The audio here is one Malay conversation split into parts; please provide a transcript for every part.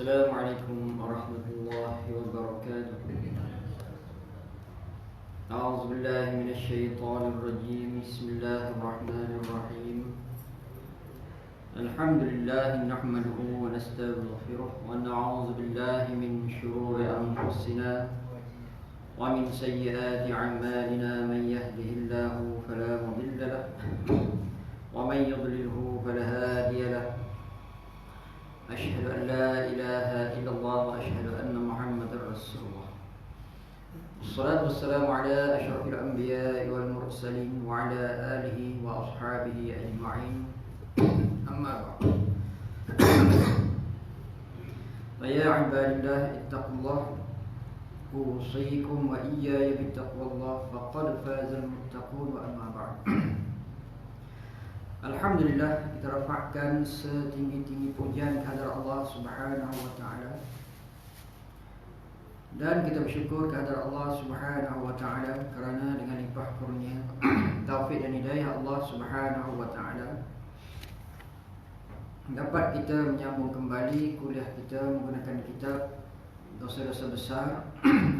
السلام عليكم ورحمة الله وبركاته. أعوذ بالله من الشيطان الرجيم. بسم الله الرحمن الرحيم. الحمد لله نحمده ونستغفره ونعوذ بالله من شرور أنفسنا ومن سيئات أعمالنا. من يهده الله فلا مضل له ومن يضلله فلا هادي له. أشهد أن لا إله إلا الله وأشهد أن محمدا رسول الله. الصلاة والسلام على أشرف الأنبياء والمرسلين وعلى آله وأصحابه أجمعين. أما بعد، فيا عباد الله اتقوا الله، أوصيكم وإياي بتقوى الله، فقد فاز المتقون. وأما بعد، Alhamdulillah, kita rafa'kan setinggi-tinggi pujian kehadrat Allah Subhanahu wa taala. Dan kita bersyukur kehadrat Allah Subhanahu wa taala kerana dengan limpah kurnia, taufik dan hidayah Allah Subhanahu wa taala dapat kita menyambung kembali kuliah kita menggunakan kitab dosa-dosa besar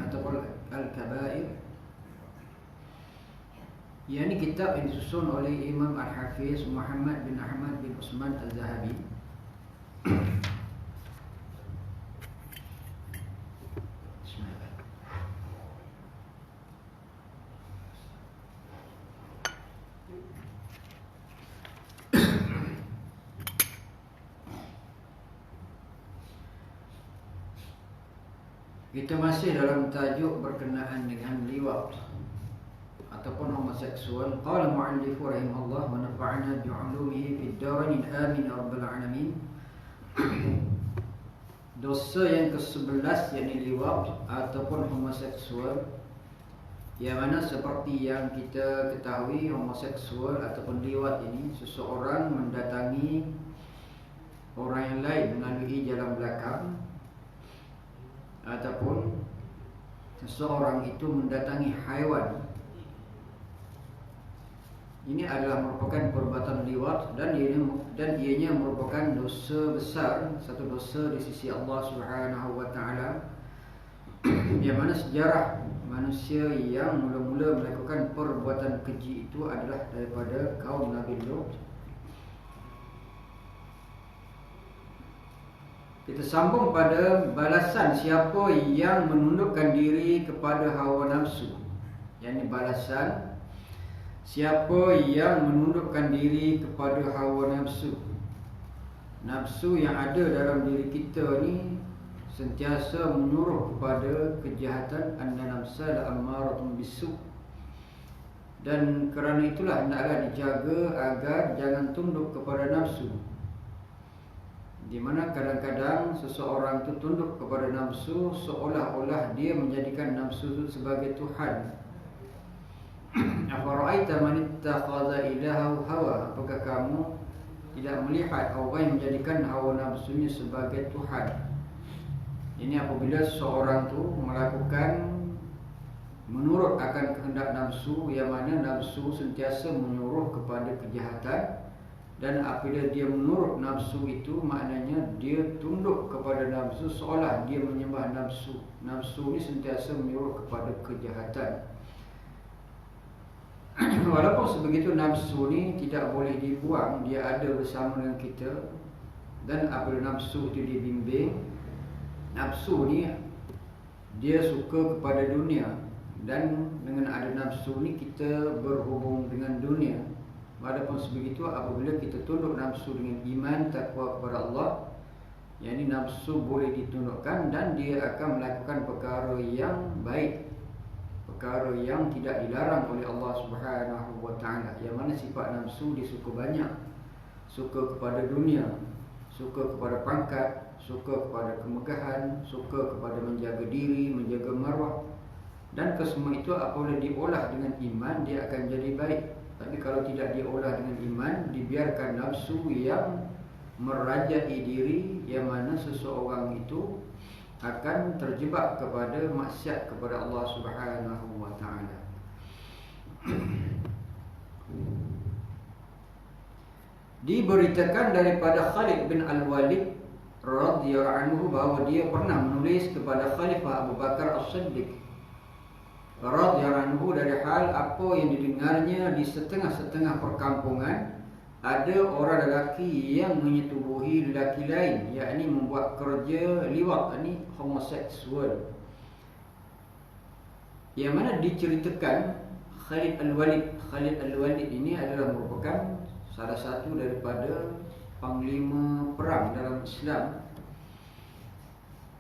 ataupun Al-Kabair. Ia ni kitab yang disusun oleh Imam Al-Hafiz Muhammad bin Ahmad bin Usman Al-Zahabi. Kita masih dalam tajuk berkenaan dengan liwat ataupun homoseksual. Qala mu'allif rahimahullah wa nafa'ana bi'ulumihi fid darain amin ya rabbal alamin. Dosa yang ke-11 yakni liwat ataupun homoseksual, yang mana seperti yang kita ketahui, homoseksual ataupun liwat ini seseorang mendatangi orang yang lain melalui jalan belakang, ataupun seseorang itu mendatangi haiwan. Ini adalah merupakan perbuatan liwat dan ianya merupakan dosa besar, satu dosa di sisi Allah Subhanahu wa taala. Yang mana sejarah manusia yang mula-mula melakukan perbuatan keji itu adalah daripada kaum Nabi Lut. Kita sambung pada balasan siapa yang menundukkan diri kepada hawa nafsu. Yang ini balasan siapa yang menundukkan diri kepada hawa nafsu. Nafsu yang ada dalam diri kita ni sentiasa menyuruh kepada kejahatan. Anna nafsa la'ammaratun bisu'. Dan kerana itulah hendaklah dijaga agar jangan tunduk kepada nafsu. Di mana kadang-kadang seseorang itu tunduk kepada nafsu seolah-olah dia menjadikan nafsu itu sebagai Tuhan. Afara'aita man ittakhadha ilahahu hawa. Apakah kamu tidak melihat orang yang menjadikan hawa nafsunya sebagai Tuhan? Ini apabila seseorang tu melakukan menurut akan kehendak nafsu, yang mana nafsu sentiasa menyuruh kepada kejahatan. Dan apabila dia menurut nafsu itu, maknanya dia tunduk kepada nafsu seolah dia menyembah nafsu. Nafsu ini sentiasa menyuruh kepada kejahatan. Walaupun sebegitu, nafsu ni tidak boleh dibuang, dia ada bersama dengan kita. Dan apabila nafsu itu dibimbing, nafsu ni dia suka kepada dunia. Dan dengan ada nafsu ni kita berhubung dengan dunia. Walaupun sebegitu, apabila kita tunduk nafsu dengan iman, takwa kepada Allah, yang ini nafsu boleh ditundukkan dan dia akan melakukan perkara yang baik, perkara yang tidak dilarang oleh Allah Subhanahu wa taala. Yang mana sifat nafsu dia suka banyak, suka kepada dunia, suka kepada pangkat, suka kepada kemegahan, suka kepada menjaga diri, menjaga maruah. Dan kesemua itu apabila diolah dengan iman, dia akan jadi baik. Tapi kalau tidak diolah dengan iman, dibiarkan nafsu yang merajai diri, yang mana seseorang itu akan terjebak kepada maksiat kepada Allah Subhanahu wa taala. Diberitakan daripada Khalid bin Al-Walid radhiyallahu anhu bahawa dia pernah menulis kepada Khalifah Abu Bakar As-Siddiq radhiyallahu anhu dari hal apa yang didengarnya di setengah-setengah perkampungan ada orang lelaki yang menyetubuhi lelaki lain, yakni membuat kerja liwat, yakni homoseksual. Yang mana diceritakan Khalid Al-Walid. Khalid Al-Walid ini adalah merupakan salah satu daripada panglima perang dalam Islam,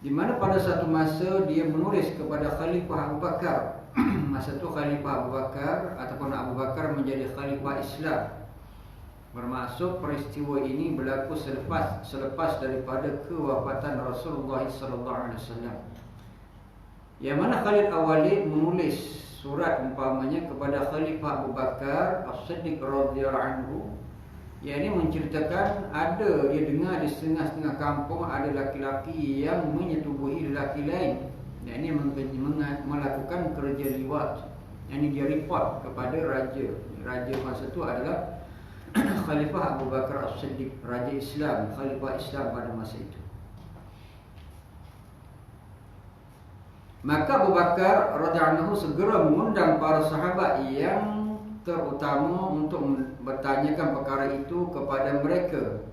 di mana pada satu masa dia menulis kepada Khalifah Abu Bakar. Masa itu Khalifah Abu Bakar ataupun Abu Bakar menjadi Khalifah Islam. Bermaksud peristiwa ini berlaku selepas daripada kewafatan Rasulullah SAW. Yang mana Khalid Al-Walid menulis surat umpamanya kepada Khalifah Abu Bakar As-Siddiq radhiyallahu anhu, yang ini menceritakan ada dia dengar di setengah-setengah kampung ada laki-laki yang menyetubuhi lelaki lain, yang ini melakukan kerja liwat. Yang ini dia report kepada raja. Raja masa itu adalah Khalifah Abu Bakar As-Siddiq, Raja Islam, Khalifah Islam pada masa itu. Maka Abu Bakar radhiyallahu anhu segera mengundang para sahabat yang terutama untuk bertanyakan perkara itu kepada mereka.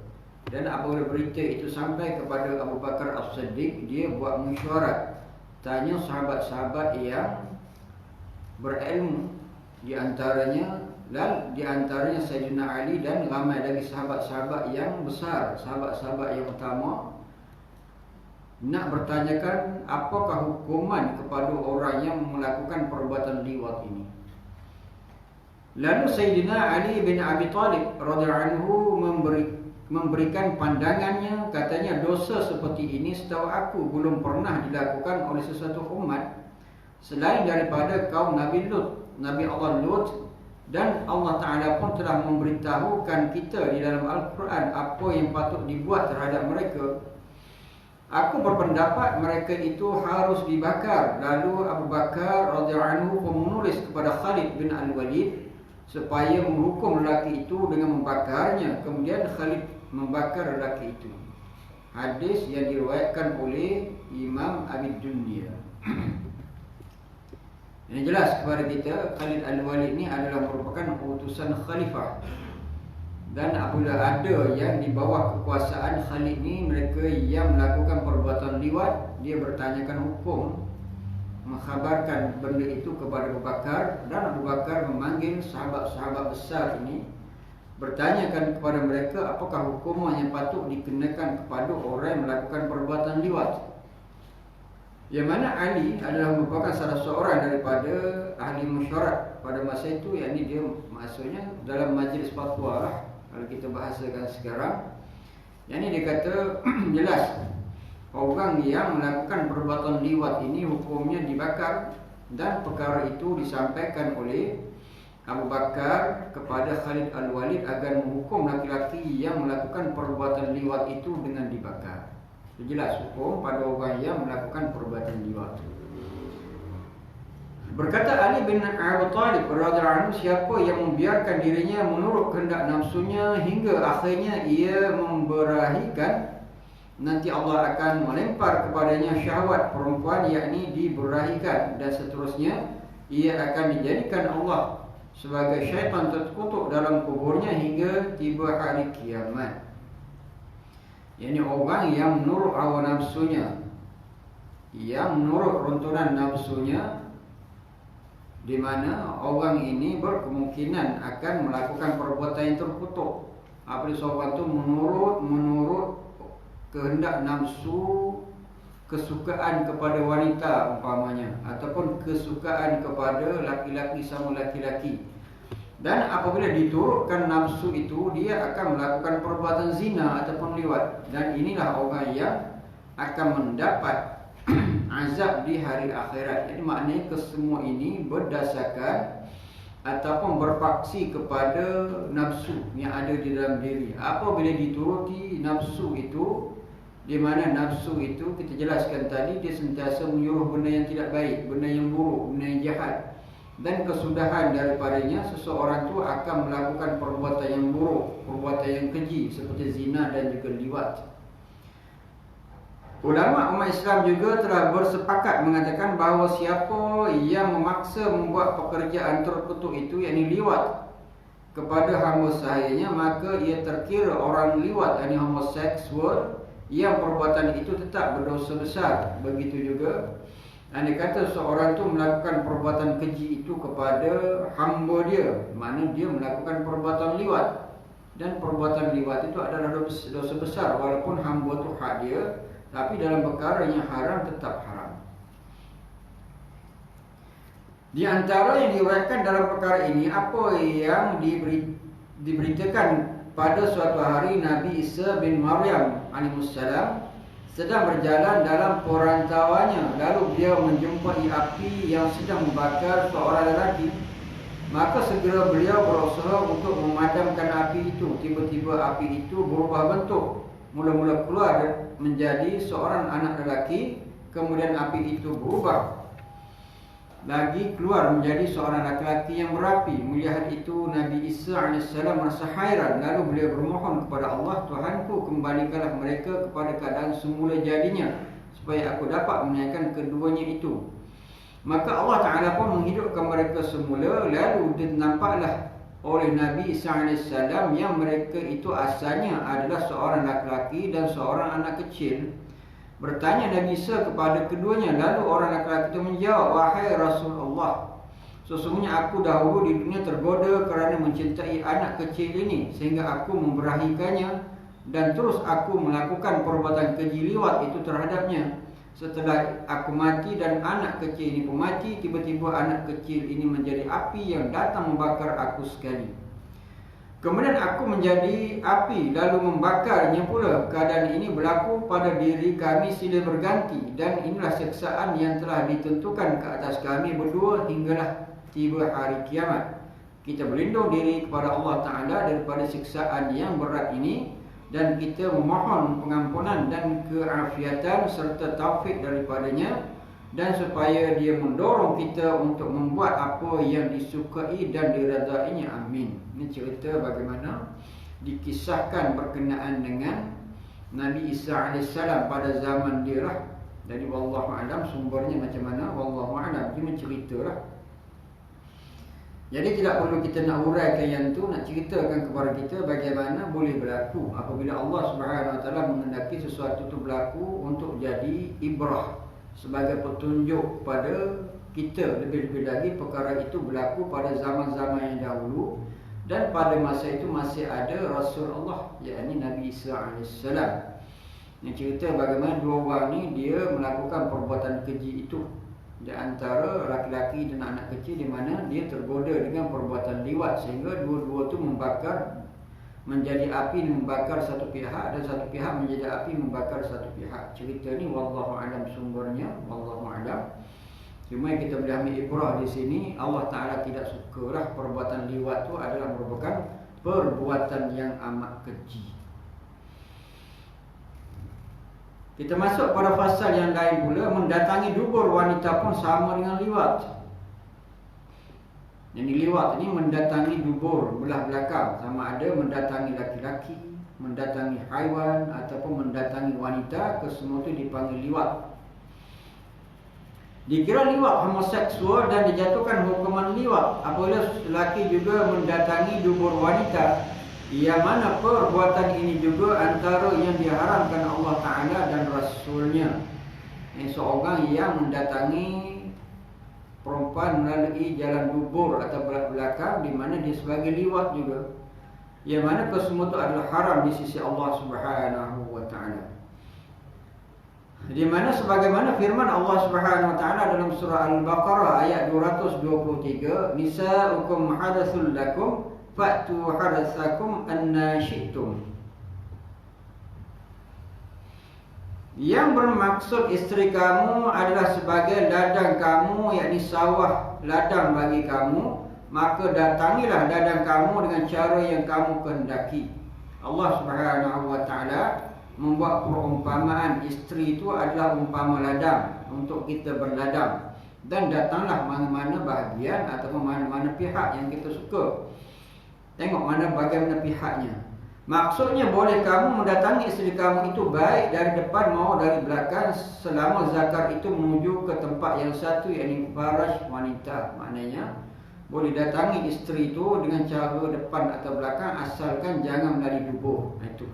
Dan apabila berita itu sampai kepada Abu Bakar As-Siddiq, dia buat mesyuarat, tanya sahabat-sahabat yang berilmu, di antaranya Sayyidina Ali dan ramai lagi sahabat-sahabat yang besar, sahabat-sahabat yang utama, nak bertanyakan apakah hukuman kepada orang yang melakukan perbuatan liwat ini. Lalu Sayyidina Ali bin Abi Talib radhiyallahu anhu memberikan pandangannya, katanya dosa seperti ini setahu aku belum pernah dilakukan oleh sesuatu umat selain daripada kaum Nabi Lut, Nabi Allah Lut. Dan Allah Ta'ala pun telah memberitahukan kita di dalam Al-Quran apa yang patut dibuat terhadap mereka. Aku berpendapat mereka itu harus dibakar. Lalu Abu Bakar radhiyallahu anhu pun menulis kepada Khalid bin Al-Walid supaya menghukum lelaki itu dengan membakarnya. Kemudian Khalid membakar lelaki itu. Hadis yang diriwayatkan oleh Imam Abi Dunya. Yang jelas kepada kita, Khalid Al-Walid ini adalah merupakan utusan khalifah. Dan apabila ada yang di bawah kekuasaan Khalid ini, mereka yang melakukan perbuatan liwat, dia bertanyakan hukum, mengkhabarkan benda itu kepada Abu Bakar. Dan Abu Bakar memanggil sahabat-sahabat besar ini, bertanyakan kepada mereka apakah hukuman yang patut dikenakan kepada orang yang melakukan perbuatan liwat. Yang mana Ali adalah merupakan salah seorang daripada ahli mesyuarat pada masa itu, yakni dia maksudnya dalam majlis fatwa lah, kalau kita bahasakan sekarang. Yang ini dia kata jelas orang yang melakukan perbuatan liwat ini hukumnya dibakar. Dan perkara itu disampaikan oleh Abu Bakar kepada Khalid Al-Walid agar menghukum laki-laki yang melakukan perbuatan liwat itu dengan dibakar. Jelas hukum pada orang yang melakukan perbuatan liwat. Berkata Ali bin Abi Talib radhiyallahu anhu, siapa yang membiarkan dirinya menurut kehendak nafsunya hingga akhirnya ia memberahikan, nanti Allah akan melempar kepadanya syahwat perempuan, yakni diberahikan, dan seterusnya ia akan dijadikan Allah sebagai syaitan terkutuk dalam kuburnya hingga tiba hari kiamat. Ini orang yang menurut hawa nafsunya, yang menurut runtunan nafsunya, di mana orang ini berkemungkinan akan melakukan perbuatan yang terkutuk. Apabila seorang itu menurut kehendak nafsu, kesukaan kepada wanita umpamanya, ataupun kesukaan kepada laki-laki sama laki-laki. Dan apabila diturutkan nafsu itu, dia akan melakukan perbuatan zina ataupun liwat. Dan inilah orang yang akan mendapat azab di hari akhirat. Jadi maknanya kesemua ini berdasarkan ataupun berpaksi kepada nafsu yang ada di dalam diri. Apabila dituruti nafsu itu, di mana nafsu itu kita jelaskan tadi, dia sentiasa menyuruh benda yang tidak baik, benda yang buruk, benda yang jahat. Dan kesudahan daripadanya, seseorang itu akan melakukan perbuatan yang buruk, perbuatan yang keji seperti zina dan juga liwat. Ulama umat Islam juga telah bersepakat mengatakan bahawa siapa yang memaksa membuat pekerjaan terkutuk itu, yakni liwat, kepada hamba sahayanya, maka ia terkira orang liwat, yakni homoseksual, yang perbuatan itu tetap berdosa besar. Begitu juga andai kata seorang itu melakukan perbuatan keji itu kepada hamba dia, mana dia melakukan perbuatan liwat, dan perbuatan liwat itu adalah dosa besar, walaupun hamba itu hak dia, tapi dalam perkara yang haram tetap haram. Di antara yang diriwayatkan dalam perkara ini, apa yang diberitakan pada suatu hari Nabi Isa bin Maryam alaihissalam sedang berjalan dalam perantauannya, lalu dia menjumpai api yang sedang membakar seorang lelaki. Maka segera beliau berusaha untuk memadamkan api itu. Tiba-tiba api itu berubah bentuk, mula-mula keluar menjadi seorang anak lelaki, kemudian api itu berubah lagi keluar menjadi seorang laki-laki yang berapi. Melihat itu Nabi Isa AS merasa hairan, lalu beliau bermohon kepada Allah, Tuhanku, kembalikanlah mereka kepada keadaan semula jadinya, supaya aku dapat menaikkan keduanya itu. Maka Allah Ta'ala pun menghidupkan mereka semula. Lalu nampaklah oleh Nabi Isa AS yang mereka itu asalnya adalah seorang laki-laki dan seorang anak kecil. Bertanya Nabi Isa kepada keduanya. Lalu orang laki-laki itu menjawab, wahai Rasulullah, sesungguhnya aku dahulu di dunia tergoda kerana mencintai anak kecil ini, sehingga aku memberahikannya, dan terus aku melakukan perbuatan keji liwat itu terhadapnya. Setelah aku mati dan anak kecil ini pun mati, tiba-tiba anak kecil ini menjadi api yang datang membakar aku sekali. Kemudian aku menjadi api lalu membakarnya pula. Keadaan ini berlaku pada diri kami silih berganti, dan inilah siksaan yang telah ditentukan ke atas kami berdua hinggalah tiba hari kiamat. Kita berlindung diri kepada Allah Ta'ala daripada siksaan yang berat ini, dan kita memohon pengampunan dan keafiatan serta taufik daripadanya, dan supaya dia mendorong kita untuk membuat apa yang disukai dan diredainya. Amin. Ini cerita bagaimana dikisahkan berkenaan dengan Nabi Isa AS pada zaman dia lah. Jadi wallahu alam sumbernya macam mana, wallahu alam, ini cerita lah. Jadi tidak perlu kita nak uraikan yang tu, nak ceritakan kepada kita bagaimana boleh berlaku apabila Allah Subhanahu Wa Taala menghendaki sesuatu itu berlaku untuk jadi ibrah, sebagai petunjuk pada kita. Lebih-lebih lagi perkara itu berlaku pada zaman-zaman yang dahulu, dan pada masa itu masih ada Rasulullah, yakni Nabi Isa AS. Ini cerita bagaimana dua orang ni dia melakukan perbuatan keji itu, di antara laki-laki dan anak kecil, di mana dia tergoda dengan perbuatan liwat, sehingga dua-dua tu membakar, menjadi api membakar satu pihak, dan satu pihak menjadi api membakar satu pihak. Cerita ni wallahu alam sumbernya, wallahu alam. Cuma yang kita boleh ambil ibrah di sini, Allah Ta'ala tidak sukalah perbuatan liwat tu adalah merupakan perbuatan yang amat keji. Kita masuk pada fasal yang lain pula. Mendatangi dubur wanita pun sama dengan liwat. Yang liwat ini mendatangi dubur, belah belakang, sama ada mendatangi laki-laki, mendatangi haiwan, ataupun mendatangi wanita, kesemua itu dipanggil liwat. Dikira liwat homoseksual dan dijatuhkan hukuman liwat apabila lelaki juga mendatangi dubur wanita, yang mana perbuatan ini juga antara yang diharamkan Allah Ta'ala dan Rasulnya. Seorang yang mendatangi perempuan melalui jalan dubur atau belakang, di mana dia sebagai liwat juga, yang mana kesemua itu adalah haram di sisi Allah Subhanahu Wa Ta'ala. Di mana sebagaimana firman Allah Subhanahu Wa Ta'ala dalam surah Al-Baqarah ayat 223, nisa'ukum hadathul lakum fa'tu hadatsakum anna syi'tum. Yang bermaksud isteri kamu adalah sebagai ladang kamu, yakni sawah ladang bagi kamu, maka datangilah ladang kamu dengan cara yang kamu kehendaki. Allah Subhanahu Wa Ta'ala membuat perumpamaan isteri itu adalah umpama ladang untuk kita berladang, dan datanglah mana-mana bahagian ataupun mana-mana pihak yang kita suka. Tengok mana bagaimana pihaknya. Maksudnya boleh kamu mendatangi isteri kamu itu baik dari depan maupun dari belakang selama zakar itu menuju ke tempat yang satu, yakni faraj wanita. Maknanya boleh datangi isteri itu dengan cara depan atau belakang asalkan jangan melalui dubur. Itu.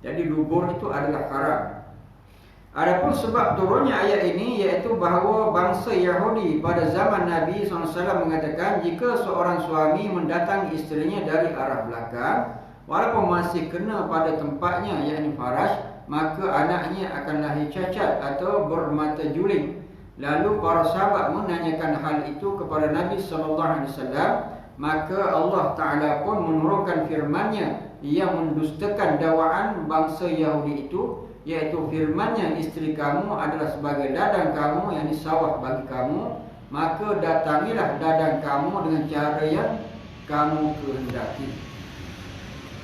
Jadi dubur itu adalah haram. Adapun sebab turunnya ayat ini iaitu bahawa bangsa Yahudi pada zaman Nabi SAW mengatakan jika seorang suami mendatangi isterinya dari arah belakang walaupun masih kena pada tempatnya yakni faraj, maka anaknya akan lahir cacat atau bermata juling. Lalu para sahabat menanyakan hal itu kepada Nabi SAW, maka Allah Ta'ala pun menurunkan firman-Nya yang mendustakan dakwaan bangsa Yahudi itu, iaitu firman-Nya, isteri kamu adalah sebagai ladang kamu, yakni sawah bagi kamu, maka datangilah ladang kamu dengan cara yang kamu kehendaki.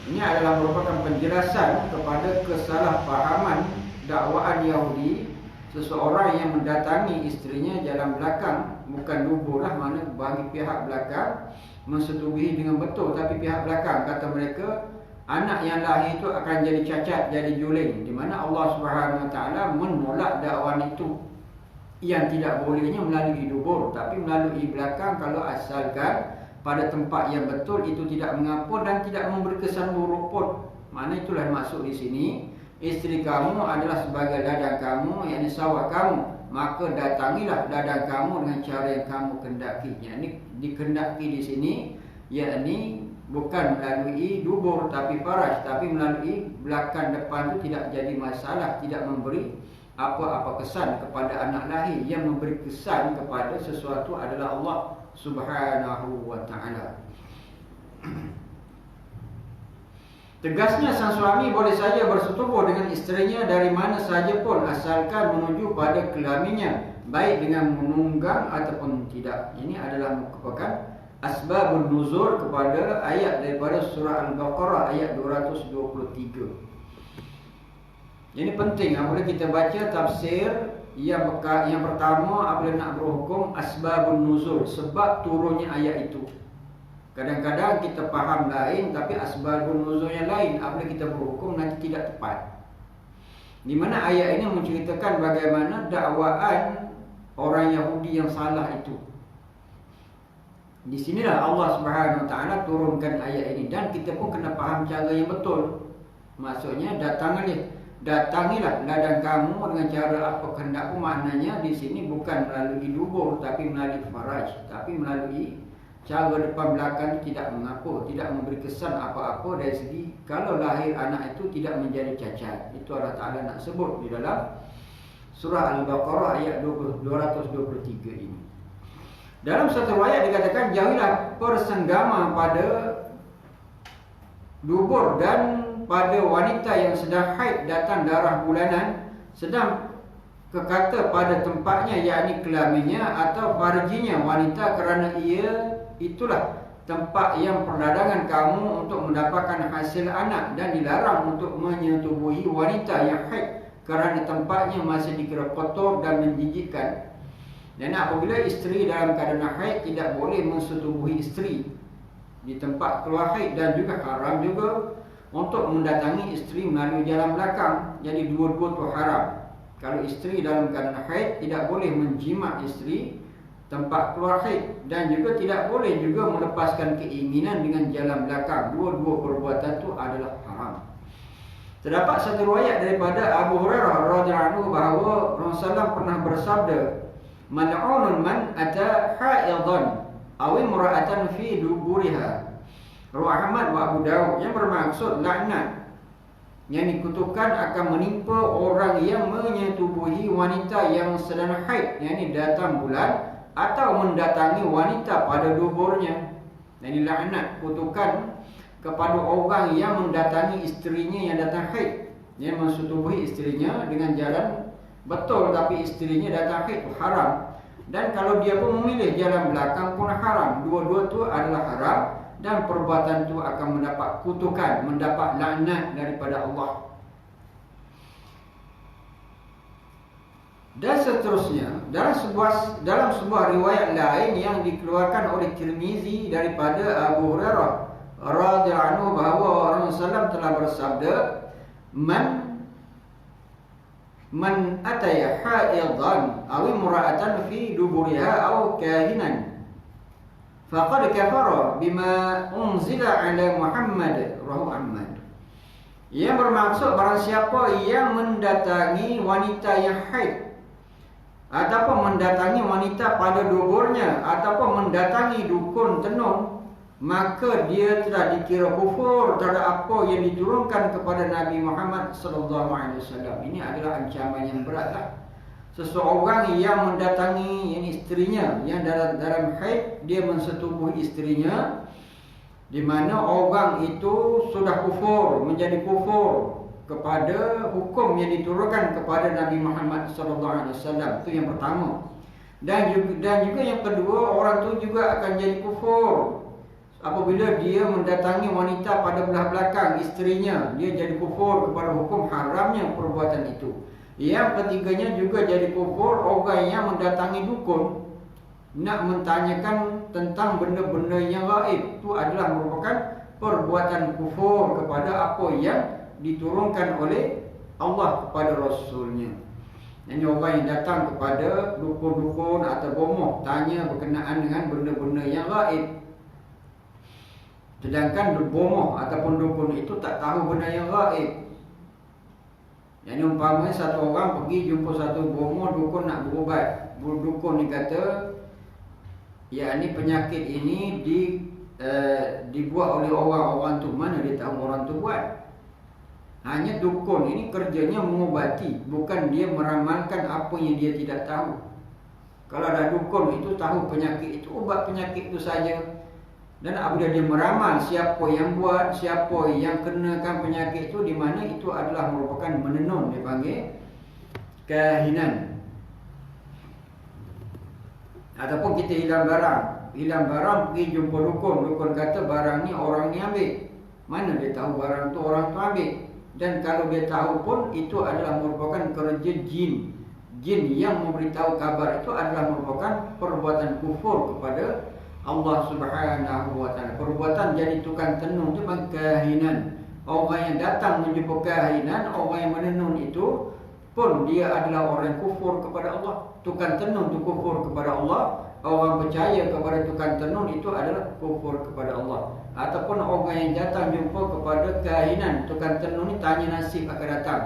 Ini adalah merupakan penjelasan kepada kesalahpahaman dakwaan Yahudi. Seseorang yang mendatangi isterinya jalan belakang, bukan dubur lah, mana bagi pihak belakang mensetubuhi dengan betul, tapi pihak belakang kata mereka anak yang lahir itu akan jadi cacat, jadi juling, di mana Allah Subhanahu Wa Taala menolak dakwaan itu. Yang tidak bolehnya melalui dubur, tapi melalui belakang kalau asalkan pada tempat yang betul itu tidak mengapa dan tidak memberi kesan buruk pun. Mana itulah maksud di sini. Isteri kamu adalah sebagai ladang kamu, yakni sawah kamu, maka datangilah ladang kamu dengan cara yang kamu kendaki. Yakni dikendaki di sini, yakni bukan melalui dubur tapi faraj, tapi melalui belakang depan itu tidak jadi masalah, tidak memberi apa-apa kesan kepada anak lahir. Yang memberi kesan kepada sesuatu adalah Allah Subhanahu Wa Taala. Tegasnya sang suami boleh saja bersetubuh dengan isterinya dari mana saja pun asalkan menuju pada kelaminnya, baik dengan menunggang ataupun tidak. Ini adalah merupakan asbabun nuzul kepada ayat daripada surah Al-Baqarah ayat 223. Ini penting apabila kita baca tafsir yang pertama apabila nak berhukum asbabun nuzul, sebab turunnya ayat itu. Kadang-kadang kita faham lain tapi asbabun nuzulnya lain. Apabila kita berhukum nanti tidak tepat. Di mana ayat ini menceritakan bagaimana dakwaan orang Yahudi yang salah itu. Di sinilah Allah Subhanahu Wa Taala turunkan ayat ini dan kita pun kena faham cara yang betul. Maksudnya datangilah ladang kamu dengan cara apa kehendakmu. Maknanya di sini bukan melalui dubur tapi melalui faraj, tapi melalui cara depan belakang tidak mengapa, tidak memberi kesan apa-apa dari segi kalau lahir anak itu tidak menjadi cacat. Itu Allah Ta'ala nak sebut di dalam surah Al-Baqarah ayat 223 ini. Dalam satu ayat dikatakan jauhilah persenggama pada dubur dan pada wanita yang sedang haid datang darah bulanan, sedang kekata pada tempatnya yakni kelaminnya atau farjinya wanita, kerana itulah tempat yang perdagangan kamu untuk mendapatkan hasil anak, dan dilarang untuk menyetubuhi wanita yang haid kerana tempatnya masih dikira kotor dan menjijikkan. Dan apabila isteri dalam keadaan haid tidak boleh mensetubuhi isteri di tempat keluar haid, dan juga haram juga untuk mendatangi isteri melalui jalan belakang. Jadi dua-dua itu haram. Kalau isteri dalam keadaan haid tidak boleh menjimat isteri tempat keluar haid, dan juga tidak boleh juga melepaskan keinginan dengan jalan belakang. Dua-dua perbuatan itu adalah haram. Terdapat satu riwayat daripada Abu Hurairah radhiyallahu anhu bahawa Rasulullah pernah bersabda, "Mal'unun man ata haidan aw imra'atan fi duburiha." Riwayat Ahmad wa Abu Dawud, yang bermaksud laknat, yakni kutukan akan menimpa orang yang menyetubuhi wanita yang sedang haid, yakni datang bulan atau mendatangi wanita pada duburnya. Jadi laknat, kutukan kepada orang yang mendatangi isterinya yang datang haid, yang mensetubuhi isterinya dengan jalan betul tapi isterinya datang haid, itu haram. Dan kalau dia pun memilih jalan belakang pun haram. Dua-dua itu adalah haram, dan perbuatan itu akan mendapat kutukan, mendapat laknat daripada Allah. Dan seterusnya, dalam sebuah riwayat lain yang dikeluarkan oleh Tirmizi daripada Abu Hurairah radhiyallahu anhu bahawa Rasulullah SAW telah bersabda, Man ataya haidan aw imra'atan fi duburiha aw kahinan faqad kafara bima unzila ala Muhammad rawahu Ahmad. Yang bermaksud barang siapa yang mendatangi wanita yang haid ataupun mendatangi wanita pada duburnya ataupun mendatangi dukun tenung, maka dia telah dikira kufur terhadap apa yang diturunkan kepada Nabi Muhammad sallallahu alaihi wasallam. Ini adalah ancaman yang beratlah. Seseorang yang mendatangi yang isterinya yang dalam haid, dia mensetubuh isterinya, di mana orang itu sudah kufur, menjadi kufur kepada hukum yang diturunkan kepada Nabi Muhammad sallallahu alaihi wasallam. Itu yang pertama. Dan juga yang kedua, orang tu juga akan jadi kufur apabila dia mendatangi wanita pada belah belakang isterinya. Dia jadi kufur kepada hukum haramnya perbuatan itu. Yang ketiganya juga jadi kufur orang yang mendatangi dukun nak mentanyakan tentang benda-benda yang gaib. Itu adalah merupakan perbuatan kufur kepada apa yang diturunkan oleh Allah kepada Rasulnya. Ini orang yang datang kepada dukun-dukun atau bomoh, tanya berkenaan dengan benda-benda yang gaib. Sedangkan bomoh ataupun dukun itu tak tahu benda yang gaib. Yang umpamanya satu orang pergi jumpa satu bomoh dukun nak berubat. Dukun ni kata, ya ni penyakit ini dibuat oleh orang-orang tu. Mana dia tahu orang tu buat? Hanya dukun ini kerjanya mengubati, bukan dia meramalkan apa yang dia tidak tahu. Kalau ada dukun itu tahu penyakit itu, ubat penyakit itu saja. Dan apabila dia meramal siapa yang buat, siapa yang kenakan penyakit itu, di mana itu adalah merupakan menenun, dipanggil kahinan. Ataupun kita hilang barang pergi jumpa dukun kata barang ni orang ni ambil. Mana dia tahu barang tu orang tu ambil? Dan kalau dia tahu pun, itu adalah merupakan kerja jin. Jin yang memberitahu kabar itu adalah merupakan perbuatan kufur kepada Allah Subhanahu wa ta'ala. Perbuatan jadi tukang tenung itu kahinan. Orang yang datang menjumpa kahinan, orang yang menenun itu pun dia adalah orang yang kufur kepada Allah. Tukang tenun itu kufur kepada Allah. Orang percaya kepada tukang tenun itu adalah kufur kepada Allah. Ataupun orang yang datang jumpa kepada kahinan, tukang tenun ini tanya nasib akan datang.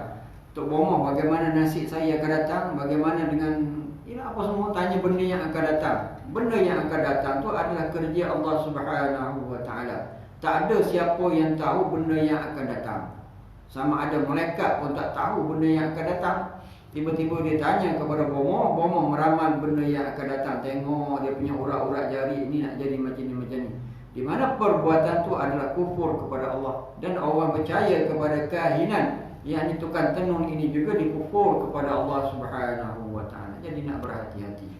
Tok bomoh, bagaimana nasib saya akan datang? Bagaimana dengan apa semua, tanya benda yang akan datang. Benda yang akan datang tu adalah kerja Allah Subhanahu wa ta'ala. Tak ada siapa yang tahu benda yang akan datang. Sama ada malaikat pun tak tahu benda yang akan datang. Tiba-tiba dia tanya kepada bomoh meramal benda yang akan datang. Tengok dia punya urat-urat jari ini nak jadi macam ni macam ni. Di mana perbuatan tu adalah kufur kepada Allah. Dan orang percaya kepada kahinan, yakni tukang tenun ini juga dikufur kepada Allah Subhanahu wa ta'ala. Jadi nak berhati-hati.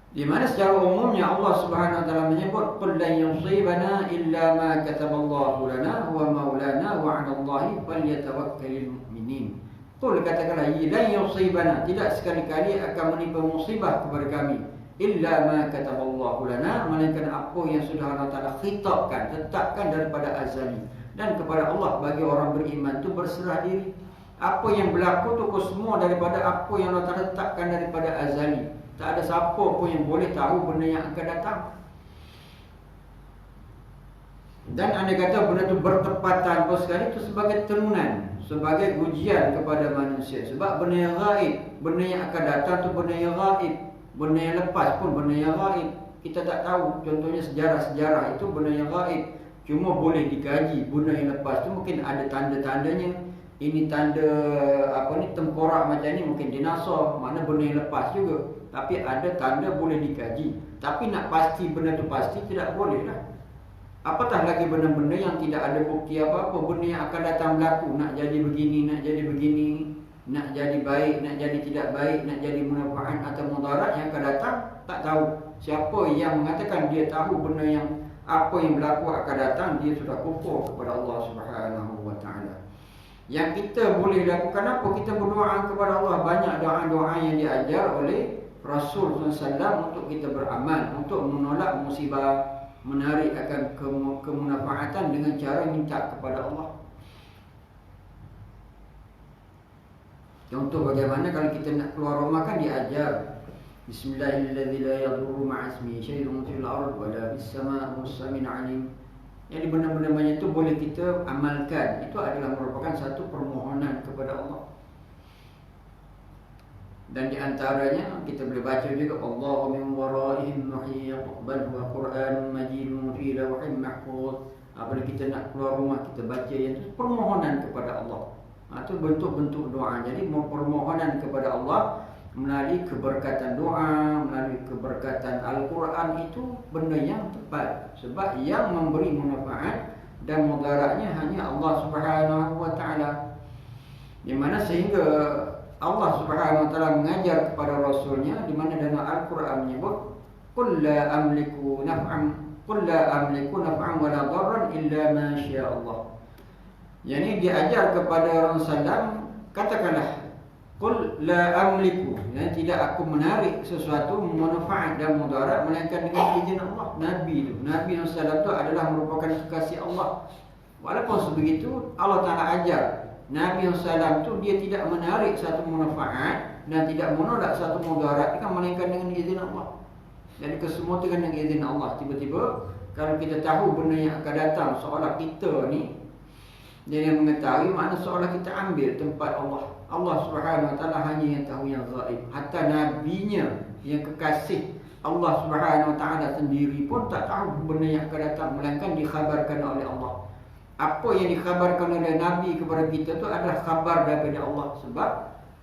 Di mana secara umumnya Allah Subhanahu wa ta'ala menyebut qul lan yusibana illa ma kataballahu lana huwa maulana wa 'ala Allahi falyatawakkalul mu'minin. Qul, katakanlah, lan yusibana, tidak sekali-kali akan menimpa musibah kepada kami, illa ma kataballahu lana, melainkan apa yang sudah Allah Ta'ala khitabkan, tetapkan daripada azali. Dan kepada Allah bagi orang beriman tu berserah diri. Apa yang berlaku tu semua daripada apa yang Allah Ta'ala tetapkan daripada azali. Tak ada siapa pun yang boleh tahu benda yang akan datang. Dan anda kata benda tu bertepatan pun sekali, itu sebagai tenunan, sebagai ujian kepada manusia. Sebab benda yang gaib, benda yang akan datang tu benda yang gaib. Benda yang lepas pun benda yang gaib. Kita tak tahu. Contohnya sejarah-sejarah itu benda yang gaib. Cuma boleh dikaji. Benda yang lepas tu mungkin ada tanda-tandanya. Ini tanda tengkorak macam ni, mungkin dinasah. Mana benda yang lepas juga. Tapi ada tanda boleh dikaji. Tapi nak pasti benda tu pasti tidak boleh lah. Apatah lagi benda-benda yang tidak ada bukti apa-apa. Benda yang akan datang berlaku. Nak jadi begini, nak jadi begini, nak jadi baik, nak jadi tidak baik, nak jadi manfaat atau mudarat yang akan datang, tak tahu. Siapa yang mengatakan dia tahu benda yang apa yang berlaku akan datang, dia sudah kufur kepada Allah Subhanahu wa ta'ala. Yang kita boleh lakukan apa? Kita berdoa kepada Allah. Banyak doa-doa yang diajar oleh Rasul SAW untuk kita beramal, untuk menolak musibah, menarik akan kemunafaatan dengan cara minta kepada Allah. Contoh bagaimana kalau kita nak keluar rumah kan diajar Bismillahirrahmanirrahim la yadurru ma'asmi syai'un fil ard wa la bis sama' was-sami'un 'alim. Jadi benda-benda macam itu boleh kita amalkan. Itu adalah merupakan satu permohonan kepada Allah. Dan di antaranya kita boleh baca juga Allahu min waraihim muhit bal huwa Qur'anun majidun fi lawhin mahfuz. Apabila kita nak keluar rumah kita baca yang itu permohonan kepada Allah. Itu bentuk-bentuk doa. Jadi permohonan kepada Allah melalui keberkatan doa, melalui keberkatan Al-Quran itu benda yang tepat. Sebab yang memberi manfaat dan mudaratnya hanya Allah Subhanahu wa taala. Di mana sehingga Allah Subhanahu wa taala mengajar kepada rasulnya di mana dalam Al-Quran menyebut qul la amliku naf'an wa la darran illa ma syaa Allah. Yani diajar kepada Rasulullah, katakanlah qul la amliku, tidak aku menarik sesuatu manfaat dan mudarat melainkan dengan izin Allah. Nabi Rasulullah itu adalah merupakan kekasih Allah. Walaupun sebegitu Allah Taala ajar Nabi Rasulullah itu dia tidak menarik satu manfaat dan tidak menolak satu mudarat melainkan dengan izin Allah. Jadi kesemua itu dengan izin Allah. Tiba-tiba kalau kita tahu benda yang akan datang seolah kita ni dia mengetahui makna seolah kita ambil tempat Allah. Allah Subhanahu wa taala hanya yang tahu yang gaib. Hatta nabinya yang kekasih Allah Subhanahu wa taala sendiri pun tak tahu benda yang akan datang melainkan dikhabarkan oleh Allah. Apa yang dikhabarkan oleh Nabi kepada kita tu adalah khabar daripada Allah. Sebab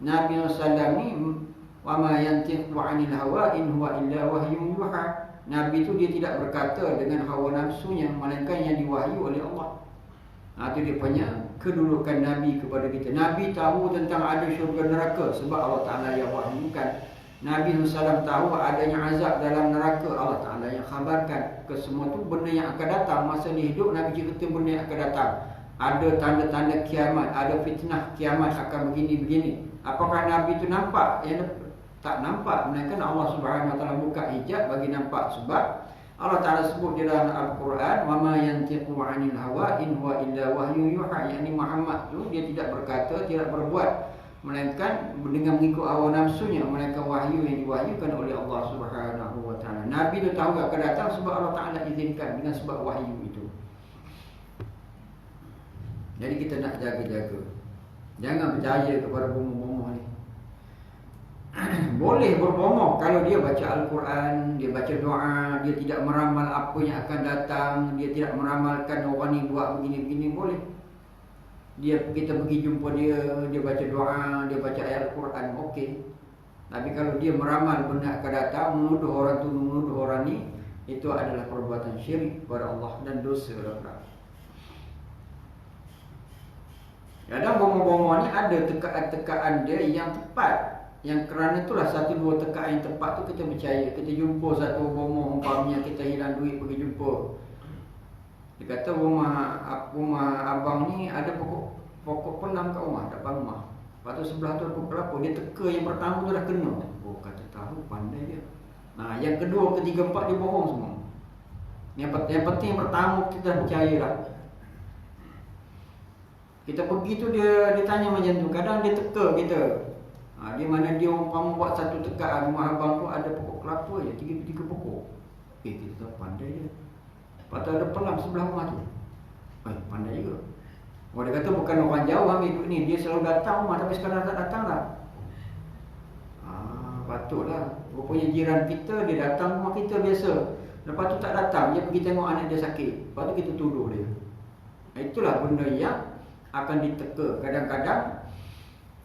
Nabi sallallahu ni wa ma yantiqu 'anil hawa in huwa illa wahyun yuha. Nabi tu dia tidak berkata dengan hawa nafsunya melainkan yang diwahyu oleh Allah. Itu dia punya kedudukan Nabi kepada kita. Nabi tahu tentang ada syurga neraka sebab Allah Ta'ala yang wahyukan. Nabi SAW tahu adanya azab dalam neraka, Allah Ta'ala yang khabarkan. Kesemua tu benda yang akan datang. Masa ni hidup Nabi cerita benda yang akan datang. Ada tanda-tanda kiamat, ada fitnah kiamat akan begini-begini. Apakah Nabi tu nampak? Tak nampak. Melainkan Allah Subhanahu Wa Ta'ala buka hijab bagi nampak. Sebab Allah Ta'ala sebut di dalam Al-Quran wa ma yantiqu 'anil hawa in huwa illa wahyu yuha. Yang Muhammad tu dia tidak berkata, tidak berbuat melainkan dengan mengikut hawa nafsunya, melainkan wahyu yang diwahyukan oleh Allah Subhanahu wa taala. Nabi tu tahu akan datang sebab Allah Ta'ala izinkan dengan sebab wahyu itu. Jadi kita nak jaga-jaga. Jangan percaya kepada bomoh-bomoh ni. Boleh berbomoh kalau dia baca Al-Quran, dia baca doa, dia tidak meramal apa yang akan datang, dia tidak meramalkan orang ni buat begini-begini, boleh. Kita pergi jumpa dia baca doa, dia baca ayat Al-Quran, okey. Tapi kalau dia meramal benda akan datang, menuduh orang tu, menuduh orang ni, itu adalah perbuatan syirik kepada Allah dan dosa lah. Kadang bomoh-bomoh ni ada tekaan-tekaan dia yang tepat. Yang kerana itulah satu dua tekaan yang tepat tu kita percaya. Kita jumpa satu bomoh umpamanya kita hilang duit pergi jumpa. Dia kata rumah abang ni ada pokok pelang kat rumah, depan rumah. Lepas tu sebelah tu pokok kelapa, dia teka yang pertama tu dah kena. Oh kata tahu pandai dia. Yang kedua, ketiga, empat dia bohong semua. Yang penting yang pertama kita dah percayalah. Kita pergi tu dia tanya macam tu. Kadang dia teka kita. Dia mana dia umpama buat satu tekaan rumah abang tu ada pokok kelapa je, tiga pokok. Kita tahu pandai dia. Lepas tu ada pelang sebelah rumah tu. Pandai juga. Dia kata bukan orang jauh ambil duit ni, dia selalu datang rumah tapi sekarang tak datang dah. Patutlah. Rupanya jiran kita dia datang rumah kita biasa. Lepas tu tak datang, dia pergi tengok anak dia sakit. Lepas tu kita tuduh dia. Itulah benda yang akan diteka. Kadang-kadang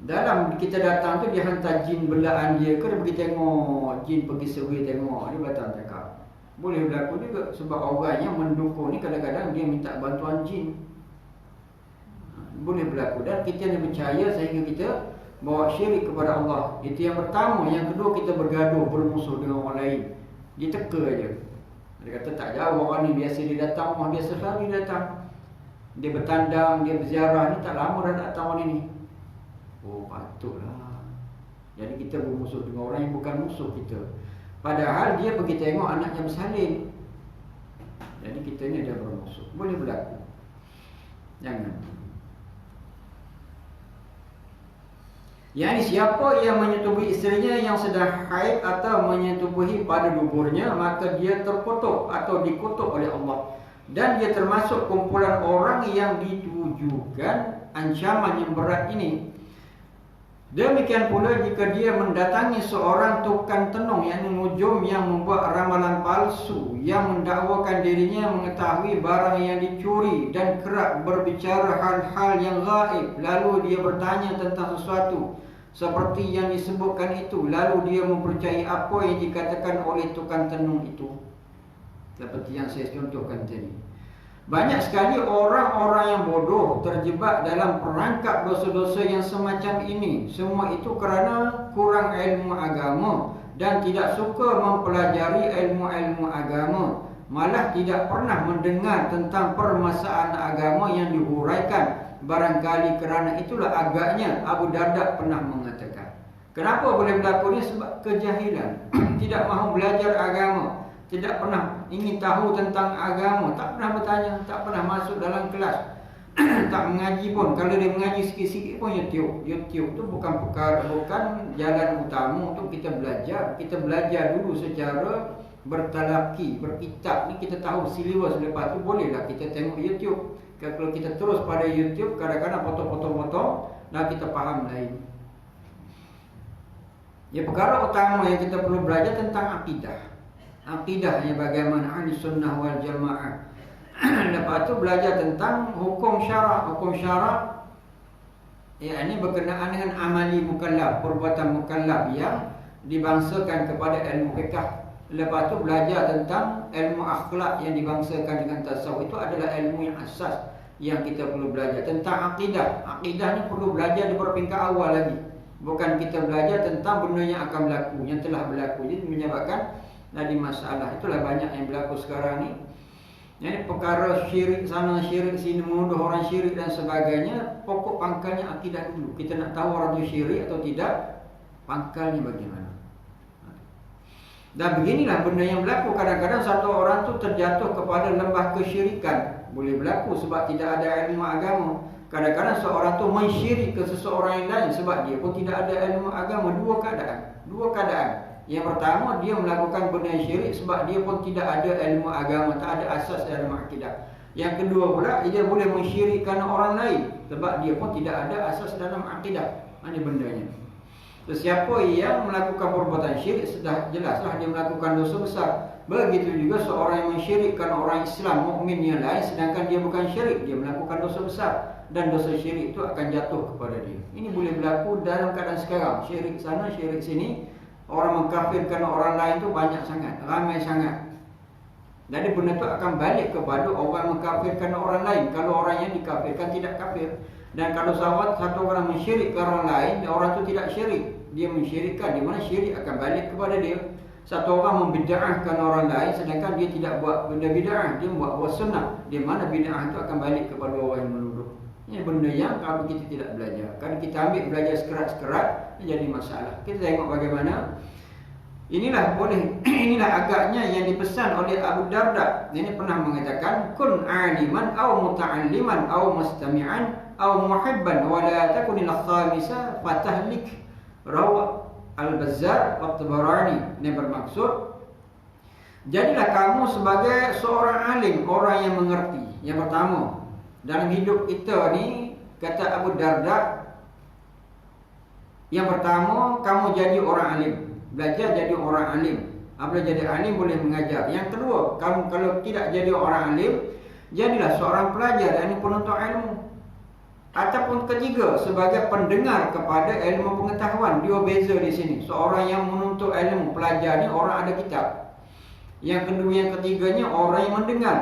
dalam kita datang tu dia hantar jin belaan dia ke, dia pergi tengok, jin pergi survey tengok, dia datang cakap. Boleh berlaku juga sebab orang yang mendukung ni kadang-kadang dia minta bantuan jin. Boleh berlaku dan kita ni percaya sehingga kita bawa syirik kepada Allah. Itu yang pertama. Yang kedua, kita bergaduh, bermusuh dengan orang lain. Dia teka aja. Dia kata tak jauh orang ni biasa dia datang rumah, biasa selalu dia datang. Dia bertandang, dia berziarah ni tak lama dah datang orang ni. Oh patutlah. Jadi kita bermusuh dengan orang yang bukan musuh kita. Padahal dia pergi tengok anaknya bersalin. Jadi kita ni dah bermusuh. Boleh berlaku. Jangan. Yang siapa yang menyetubuhi isterinya yang sedang haid atau menyetubuhi pada duburnya, maka dia terkutuk atau dikutuk oleh Allah. Dan dia termasuk kumpulan orang yang ditujukan ancaman yang berat ini. Demikian pula jika dia mendatangi seorang tukang tenung yang nujum yang membuat ramalan palsu, yang mendakwakan dirinya mengetahui barang yang dicuri dan kerap berbicara hal-hal yang gaib, lalu dia bertanya tentang sesuatu seperti yang disebutkan itu, lalu dia mempercayai apa yang dikatakan oleh tukang tenung itu, seperti yang saya contohkan tadi. Banyak sekali orang-orang yang bodoh terjebak dalam perangkap dosa-dosa yang semacam ini. Semua itu kerana kurang ilmu agama dan tidak suka mempelajari ilmu-ilmu agama. Malah tidak pernah mendengar tentang permasalahan agama yang dihuraikan. Barangkali kerana itulah agaknya Abu Darda pernah mengatakan, kenapa boleh berlaku ini? Sebab kejahilan. Tidak mahu belajar agama, tidak pernah ingin tahu tentang agama, tak pernah bertanya, tak pernah masuk dalam kelas, tak mengaji pun. Kalau dia mengaji sikit-sikit pun YouTube. YouTube tu bukan perkara, bukan jalan utama untuk kita belajar. Kita belajar dulu secara bertalaki, berkitab. Ni kita tahu silibus, lepas tu bolehlah kita tengok YouTube. Kalau kita terus pada YouTube, kadang-kadang potong-potong-potong, dan kita faham lain. Ya, perkara utama yang kita perlu belajar tentang akidah. Akidahnya bagaimana ahli sunnah wal jamaah. Lepas tu belajar tentang hukum syarak. Hukum syarak, ya, ini berkenaan dengan amali mukallaf, perbuatan mukallaf yang dibangsakan kepada ilmu fiqh. Lepas tu belajar tentang ilmu akhlak yang dibangsakan dengan tasawuf. Itu adalah ilmu yang asas yang kita perlu belajar. Tentang akidah, akidah ni perlu belajar di peringkat awal lagi. Bukan kita belajar tentang benda yang akan berlaku, yang telah berlaku. Jadi menyebabkan dari masalah. Itulah banyak yang berlaku sekarang ni. Jadi perkara syirik sana, syirik sini, menuduh orang syirik dan sebagainya. Pokok pangkalnya akidah dulu. Kita nak tahu orang tu syirik atau tidak, pangkalnya bagaimana. Dan beginilah benda yang berlaku. Kadang-kadang satu orang tu terjatuh kepada lembah kesyirikan. Boleh berlaku sebab tidak ada ilmu agama. Kadang-kadang seorang tu mensyirik ke seseorang yang lain sebab dia pun tidak ada ilmu agama. Dua keadaan. Yang pertama, dia melakukan benda syirik sebab dia pun tidak ada ilmu agama, tak ada asas dalam akidah. Yang kedua pula, dia boleh mensyirikkan orang lain sebab dia pun tidak ada asas dalam akidah. Ini bendanya. Sesiapa yang melakukan perbuatan syirik, sudah jelaslah dia melakukan dosa besar. Begitu juga seorang yang mensyirikkan orang Islam, mukmin yang lain, sedangkan dia bukan syirik, dia melakukan dosa besar. Dan dosa syirik itu akan jatuh kepada dia. Ini boleh berlaku dalam keadaan sekarang. Syirik sana, syirik sini. Orang mengkafirkan orang lain itu banyak sangat, ramai sangat. Jadi benda itu akan balik kepada orang mengkafirkan orang lain. Kalau orang yang dikafirkan tidak kafir. Dan kalau satu orang mensyirikkan orang lain, orang itu tidak syirik, dia mensyirikkan, di mana syirik akan balik kepada dia. Satu orang membid'ahkan orang lain, sedangkan dia tidak buat benda bid'ah, dia buat sunnah, di mana bid'ah itu akan balik kepada orang yang menuduh. Ini benda yang kalau kita tidak belajar. Kalau kita ambil belajar sekerat-sekerat, ini jadi masalah. Kita tengok bagaimana. Inilah agaknya yang dipesan oleh Abu Darda. Ini pernah mengatakan, kun aliman aw muta'alliman aw mustami'an aw muhibban wa la takunil khamisa fatahlik. Rawi Al-Bazzar wa Tabarani. Ini bermaksud, jadilah kamu sebagai seorang alim, orang yang mengerti. Yang pertama, dalam hidup kita ni, kata Abu Darda, yang pertama, kamu jadi orang alim. Belajar jadi orang alim. Apabila jadi alim boleh mengajar. Yang kedua, kamu kalau tidak jadi orang alim, jadilah seorang pelajar dan penuntut ilmu. Ataupun ketiga, sebagai pendengar kepada ilmu pengetahuan. Dia beza di sini. Seorang yang menuntut ilmu, pelajar ni orang ada kitab. Yang kedua, yang ketiganya orang yang mendengar.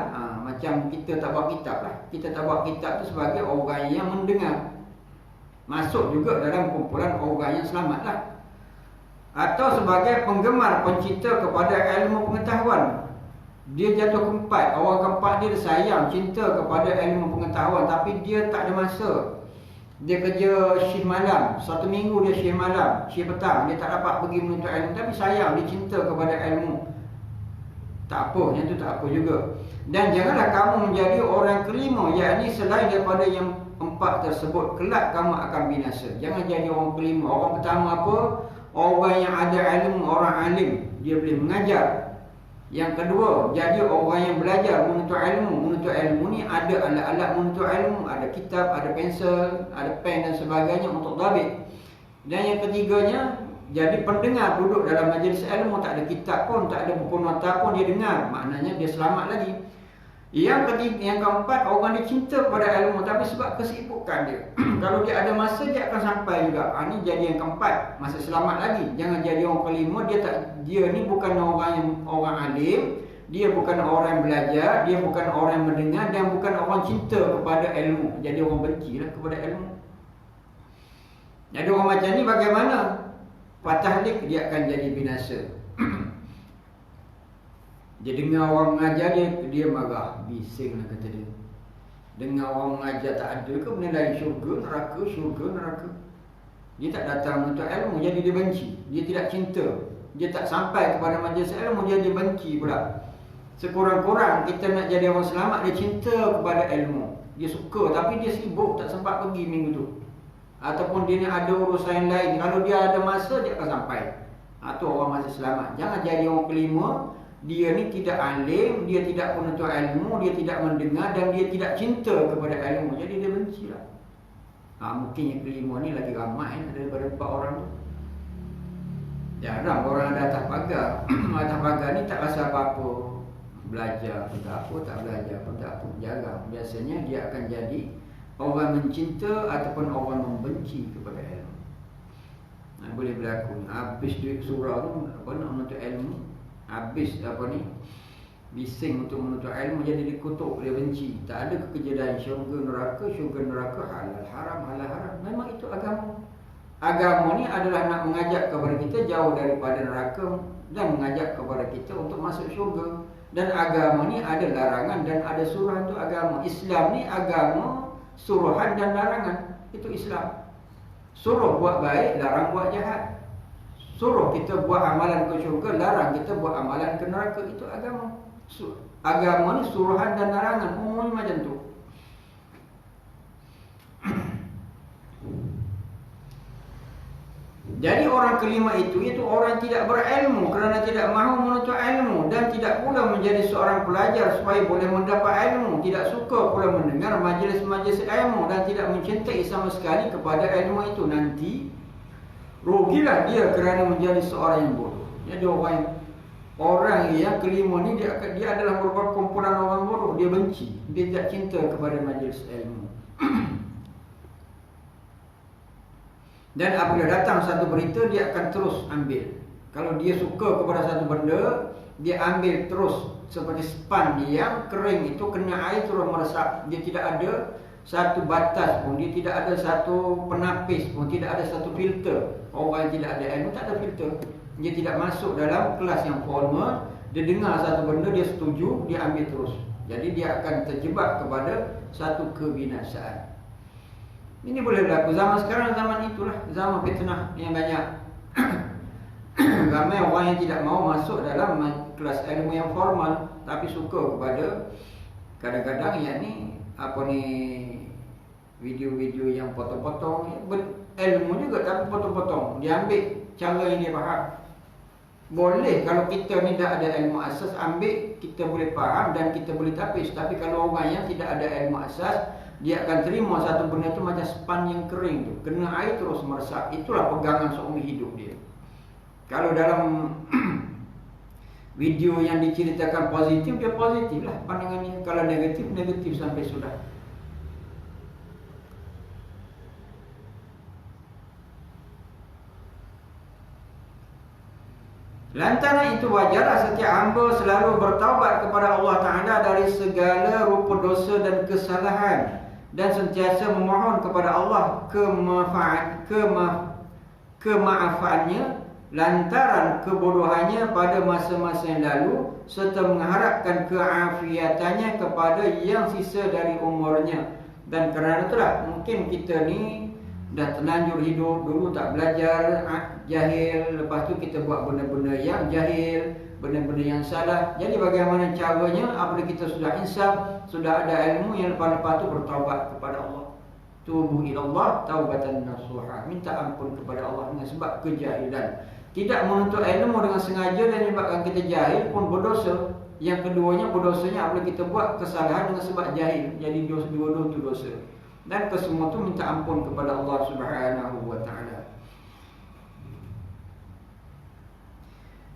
Macam kita tak buat kitab lah. Kita tak buat kitab tu sebagai orang yang mendengar. Masuk juga dalam kumpulan orang yang selamat lah. Atau sebagai penggemar, pencipta kepada ilmu pengetahuan. Dia jatuh keempat. Orang keempat dia sayang, cinta kepada ilmu pengetahuan, tapi dia tak ada masa. Dia kerja shift malam, satu minggu dia shift malam, shift petang, dia tak dapat pergi menuntut ilmu, tapi sayang, dia cinta kepada ilmu. Tak apa, yang tu tak apa juga. Dan janganlah kamu menjadi orang kelima, yakni selain daripada yang empat tersebut, kelak kamu akan binasa. Jangan jadi orang kelima. Orang pertama apa? Orang yang ada ilmu, orang alim, dia boleh mengajar. Yang kedua, jadi orang yang belajar menuntut ilmu. Menuntut ilmu ni ada alat-alat menuntut ilmu, ada kitab, ada pensel, ada pen dan sebagainya untuk dhabit. Dan yang ketiganya, jadi pendengar, duduk dalam majlis ilmu, tak ada kitab pun, tak ada buku nota pun, dia dengar. Maknanya dia selamat lagi. Yang keempat, orang dia cinta kepada ilmu, tapi sebab kesibukan dia. Kalau dia ada masa, dia akan sampai juga. Ini jadi yang keempat, masih selamat lagi. Jangan jadi orang kelima, dia ni bukan orang alim, dia bukan orang yang belajar, dia bukan orang yang mendengar, dan bukan orang cinta kepada ilmu. Jadi orang bencilah kepada ilmu. Jadi orang macam ni bagaimana? Patahlik, dia akan jadi binasa. Dia dengar orang mengajar, dia marah, bising lah kata dia. Dengar orang mengajar tak ada ke benda lain, syurga, neraka. Dia tak datang untuk ilmu, jadi dia benci. Dia tidak cinta, dia tak sampai kepada majlis ilmu, dia benci pula. Sekurang-kurang kita nak jadi orang selamat, dia cinta kepada ilmu. Dia suka, tapi dia sibuk, tak sempat pergi minggu tu. Ataupun dia ni ada urusan lain. Kalau dia ada masa, dia akan sampai. Itu orang masih selamat. Jangan jadi orang kelima. Dia ni tidak alim, dia tidak penuntut ilmu, dia tidak mendengar, dan dia tidak cinta kepada ilmu. Jadi dia benci lah. Mungkin yang kelima ni lagi ramai daripada 4 orang tu. Jarang orang ada atas pagar. Atas pagar ni tak rasa apa-apa. Belajar pun tak apa, tak belajar pun tak apa. Jarang. Biasanya dia akan jadi orang mencinta ataupun orang membenci kepada ilmu. Boleh berlaku. Habis duit surau tu, nak menuntut ilmu, habis bising untuk menuntut ilmu, jadi dikutuk, dia benci. Tak ada kekejalan syurga neraka, halal haram. Memang itu agama. Agama ni adalah nak mengajak kepada kita jauh daripada neraka dan mengajak kepada kita untuk masuk syurga. Dan agama ni ada larangan dan ada suruhan. Itu agama. Islam ni agama suruhan dan larangan. Itu Islam. Suruh buat baik, larang buat jahat. Suruh kita buat amalan ke syurga, larang kita buat amalan ke neraka. Itu agama. Agama ni suruhan dan larangan. Umumnya macam tu. Jadi orang kelima itu orang tidak berilmu kerana tidak mahu menuntut ilmu, dan tidak pula menjadi seorang pelajar supaya boleh mendapat ilmu, tidak suka pula mendengar majlis-majlis ilmu, dan tidak mencintai sama sekali kepada ilmu itu. Nanti rugilah dia kerana menjadi seorang yang bodoh. Jadi orang yang kelima ni dia adalah merupakan kumpulan orang bodoh. Dia benci, dia tidak cinta kepada majlis ilmu. Dan apabila datang satu berita, dia akan terus ambil. Kalau dia suka kepada satu benda, dia ambil terus. Seperti span yang kering itu, kena air terus meresap. Dia tidak ada satu batas pun, dia tidak ada satu penapis pun, tidak ada satu filter. Orang yang tidak ada ilmu tak ada filter. Dia tidak masuk dalam kelas yang formal. Dia dengar satu benda, dia setuju, dia ambil terus. Jadi dia akan terjebak kepada satu kebinasaan. Ini boleh berlaku. Zaman sekarang, zaman itulah, zaman fitnah yang banyak. Ramai orang yang tidak mahu masuk dalam kelas ilmu yang formal, tapi suka kepada kadang-kadang yang ni video-video yang potong-potong. Ilmu juga tapi potong-potong. Dia ambil cara yang dia faham. Boleh kalau kita ni dah ada ilmu asas, ambil, kita boleh faham dan kita boleh tapis. Tapi kalau orang yang tidak ada ilmu asas, dia akan terima satu benda tu macam span yang kering tu, kena air terus meresap. Itulah pegangan seumur hidup dia. Kalau dalam video yang diceritakan positif, dia positif lah pandangannya. Kalau negatif, negatif sampai sudah. Lantaran itu wajarlah setiap hamba selalu bertaubat kepada Allah Ta'ala dari segala rupa dosa dan kesalahan, dan sentiasa memohon kepada Allah kemaafannya lantaran kebodohannya pada masa-masa yang lalu, serta mengharapkan keafiatannya kepada yang sisa dari umurnya. Dan kerana itulah mungkin kita ni dah terlanjur hidup, dulu tak belajar, jahil, lepas tu kita buat benda-benda yang jahil, benda-benda yang salah. Jadi bagaimana caranya apabila kita sudah insaf, sudah ada ilmu, yang lepas-lepas tu bertaubat kepada Allah. Tubu ilallah taubatan nasuha, minta ampun kepada Allah dengan sebab kejahilan. Tidak menuntut ilmu dengan sengaja dan menyebabkan kita jahil pun berdosa. Yang keduanya berdosanya apabila kita buat kesalahan dengan sebab jahil. Jadi dua-dua itu dosa. Dan kesemua itu minta ampun kepada Allah Subhanahu wa ta'ala.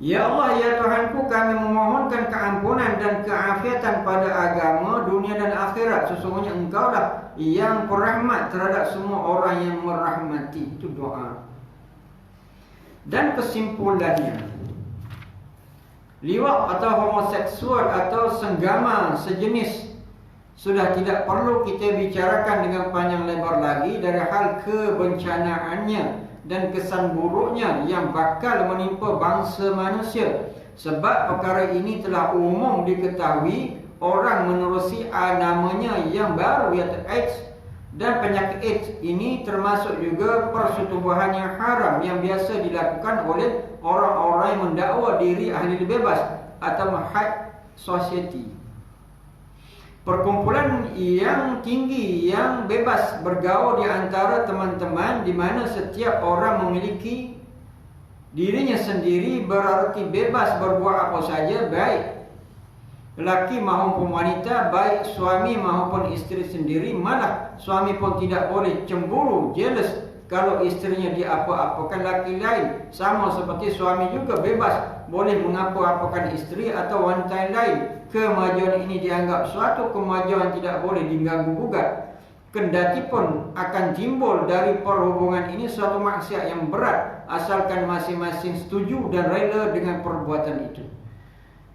Ya Allah, ya Tuhanku, kami memohonkan keampunan dan keafiatan pada agama, dunia dan akhirat. Sesungguhnya Engkau lah yang berrahmat terhadap semua orang yang merahmati. Itu doa. Dan kesimpulannya, liwat atau homoseksual atau senggama sejenis sudah tidak perlu kita bicarakan dengan panjang lebar lagi dari hal kebencanaannya dan kesan buruknya yang bakal menimpa bangsa manusia. Sebab perkara ini telah umum diketahui, orang menerusi namanya yang baru, iaitu AIDS. Dan penyakit AIDS ini termasuk juga persetubuhan yang haram yang biasa dilakukan oleh orang-orang yang mendakwa diri ahli bebas atau high society. Perkumpulan yang tinggi yang bebas bergaul di antara teman-teman, di mana setiap orang memiliki dirinya sendiri, berarti bebas berbuat apa saja, baik lelaki maupun wanita, baik suami maupun isteri sendiri. Malah suami pun tidak boleh cemburu, jealous kalau isterinya diapa-apakan lelaki lain. Sama seperti suami juga bebas boleh mengapa-apakan isteri atau wanita yang lain. Kemajuan ini dianggap suatu kemajuan tidak boleh diganggu-gugat. Kendati pun akan timbul dari perhubungan ini suatu maksiat yang berat, asalkan masing-masing setuju dan rela dengan perbuatan itu.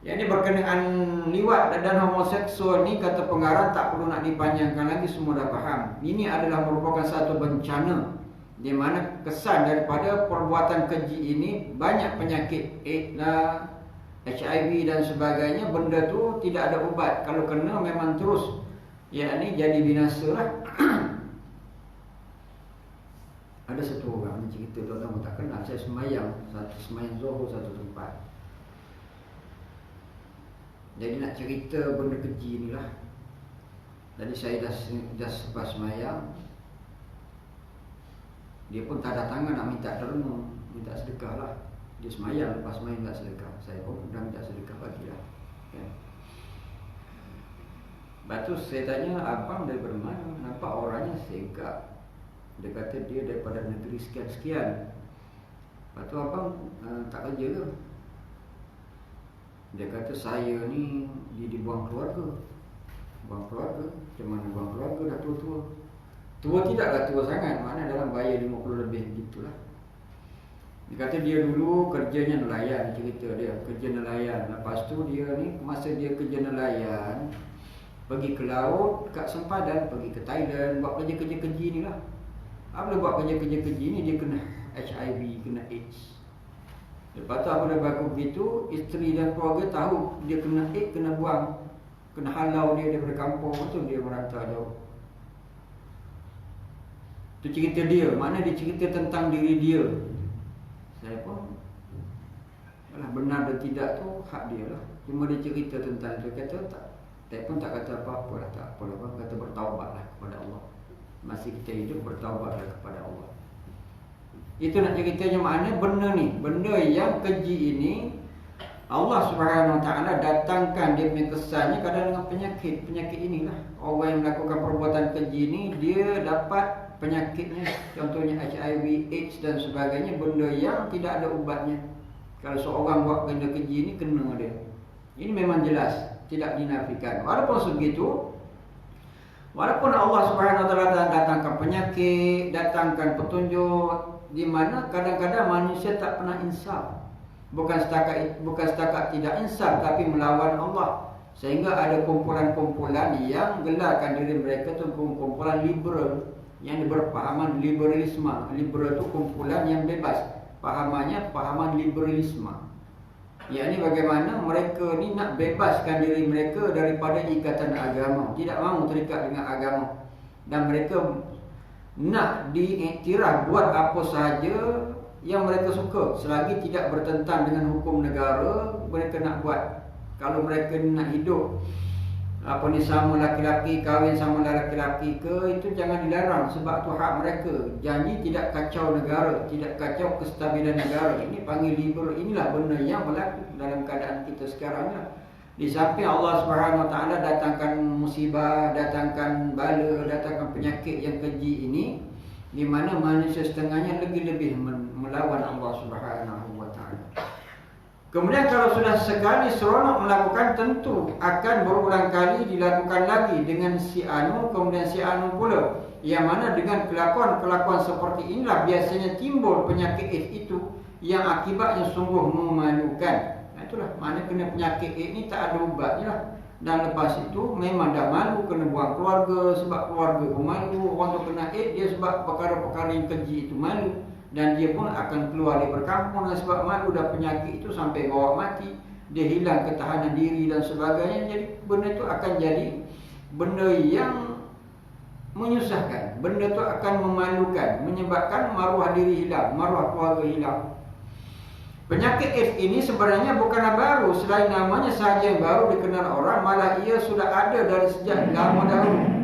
Yang ini berkenaan liwat dan homoseksual ni, kata pengarang tak perlu nak dipanjangkan lagi, semua dah faham. Ini adalah merupakan satu bencana di mana kesan daripada perbuatan keji ini banyak penyakit AIDS lah, HIV dan sebagainya. Benda tu tidak ada ubat. Kalau kena memang terus yakni jadi binasa lah. Ada satu orang ni cerita, tuan-tuan tak kenal, saya semayang Zuhur satu tempat. Jadi nak cerita benda keji ni lah. Jadi saya dah selepas semayang, dia pun tak ada tangan nak minta derma, minta sedekah lah. Dia semayang, lepas semayang minta sedekah. Saya pun dah minta sedekah bagilah. Lepas tu saya tanya, abang daripada mana? Nampak orangnya segak. Dia kata dia daripada negeri sekian-sekian. Lepas tu abang tak kerja ke? Dia kata saya ni dibuang keluarga. Buang keluarga? Macam mana buang keluarga, dah tua-tua? Tua tidaklah tua sangat, mana dalam bayar 50 lebih gitulah. Dia kata dia dulu kerjanya nelayan, cerita dia kerja nelayan. Lepas tu dia ni, masa dia kerja nelayan, pergi ke laut, kat sempadan, pergi ke Thailand, buat kerja-kerja keji ni lah. Apabila buat kerja-kerja keji ni, dia kena HIV, kena AIDS. Lepas tu apabila berlaku begitu, isteri dan keluarga tahu dia kena AIDS, kena buang, kena halau dia daripada kampung. Tu dia merantau jauh. Tu cerita dia, mana dia cerita tentang diri dia. Saya pun, alah, benar dan tidak tu hak dia lah. Cuma dia cerita tentang tu, kata tak. Saya pun tak kata apa-apa lah, tak apa-apa, kata bertaubatlah kepada Allah. Masih kita hidup, bertaubatlah kepada Allah. Itu nak ceritanya, maknanya benda ni, benda yang keji ini, Allah Subhanahu Wa Taala datangkan dia punya kesannya kadang dengan penyakit. Penyakit inilah, orang yang melakukan perbuatan keji ini, dia dapat penyakitnya. Contohnya HIV, AIDS dan sebagainya, benda yang tidak ada ubatnya. Kalau seorang buat benda keji ini, kena dia. Ini memang jelas, tidak dinafikan. Walaupun sebegitu, walaupun Allah Subhanahu Wa Taala datangkan penyakit, datangkan petunjuk, di mana kadang-kadang manusia tak pernah insaf. Bukan setakat tidak insaf, tapi melawan Allah. Sehingga ada kumpulan-kumpulan yang gelarkan diri mereka tu kumpulan liberal, yang berpahaman liberalisme. Liberal itu kumpulan yang bebas, pahamannya pahaman liberalisme. Yakni bagaimana mereka ni nak bebaskan diri mereka daripada ikatan agama, tidak mahu terikat dengan agama. dan mereka nak diiktiraf buat apa sahaja yang mereka suka selagi tidak bertentang dengan hukum negara. Mereka nak buat. Kalau mereka nak hidup sama laki-laki, kahwin sama laki-laki ke, itu jangan dilarang sebab tu hak mereka. Janji tidak kacau negara, tidak kacau kestabilan negara. Ini panggil liberal. Inilah benda yang berlaku dalam keadaan kita sekarang lah. Di samping Allah SWT datangkan musibah, datangkan bala, datangkan penyakit yang keji ini, di mana manusia setengahnya lebih-lebih melawan Allah SWT. Kemudian kalau sudah sekali seronok melakukan, tentu akan berulang kali dilakukan lagi dengan si anu, kemudian si anu pula. Yang mana dengan kelakuan-kelakuan seperti inilah biasanya timbul penyakit AIDS itu yang akibatnya sungguh memalukan. Itulah makna kena penyakit AIDS ni tak ada ubatnya lah. Dan lepas itu memang dah malu, kena buang keluarga sebab keluarga pun malu. Orang tu kena AIDS dia sebab perkara-perkara yang keji itu malu. Dan dia pun akan keluar dari perkampungan sebab malu dan penyakit itu sampai bawa mati. Dia hilang ketahanan diri dan sebagainya. Jadi benda itu akan jadi benda yang menyusahkan. Benda itu akan memalukan, menyebabkan maruah diri hilang, maruah keluarga hilang. Penyakit AIDS ini sebenarnya bukanlah baru. Selain namanya sahaja yang baru dikenal orang, malah ia sudah ada dari sejak lama dahulu.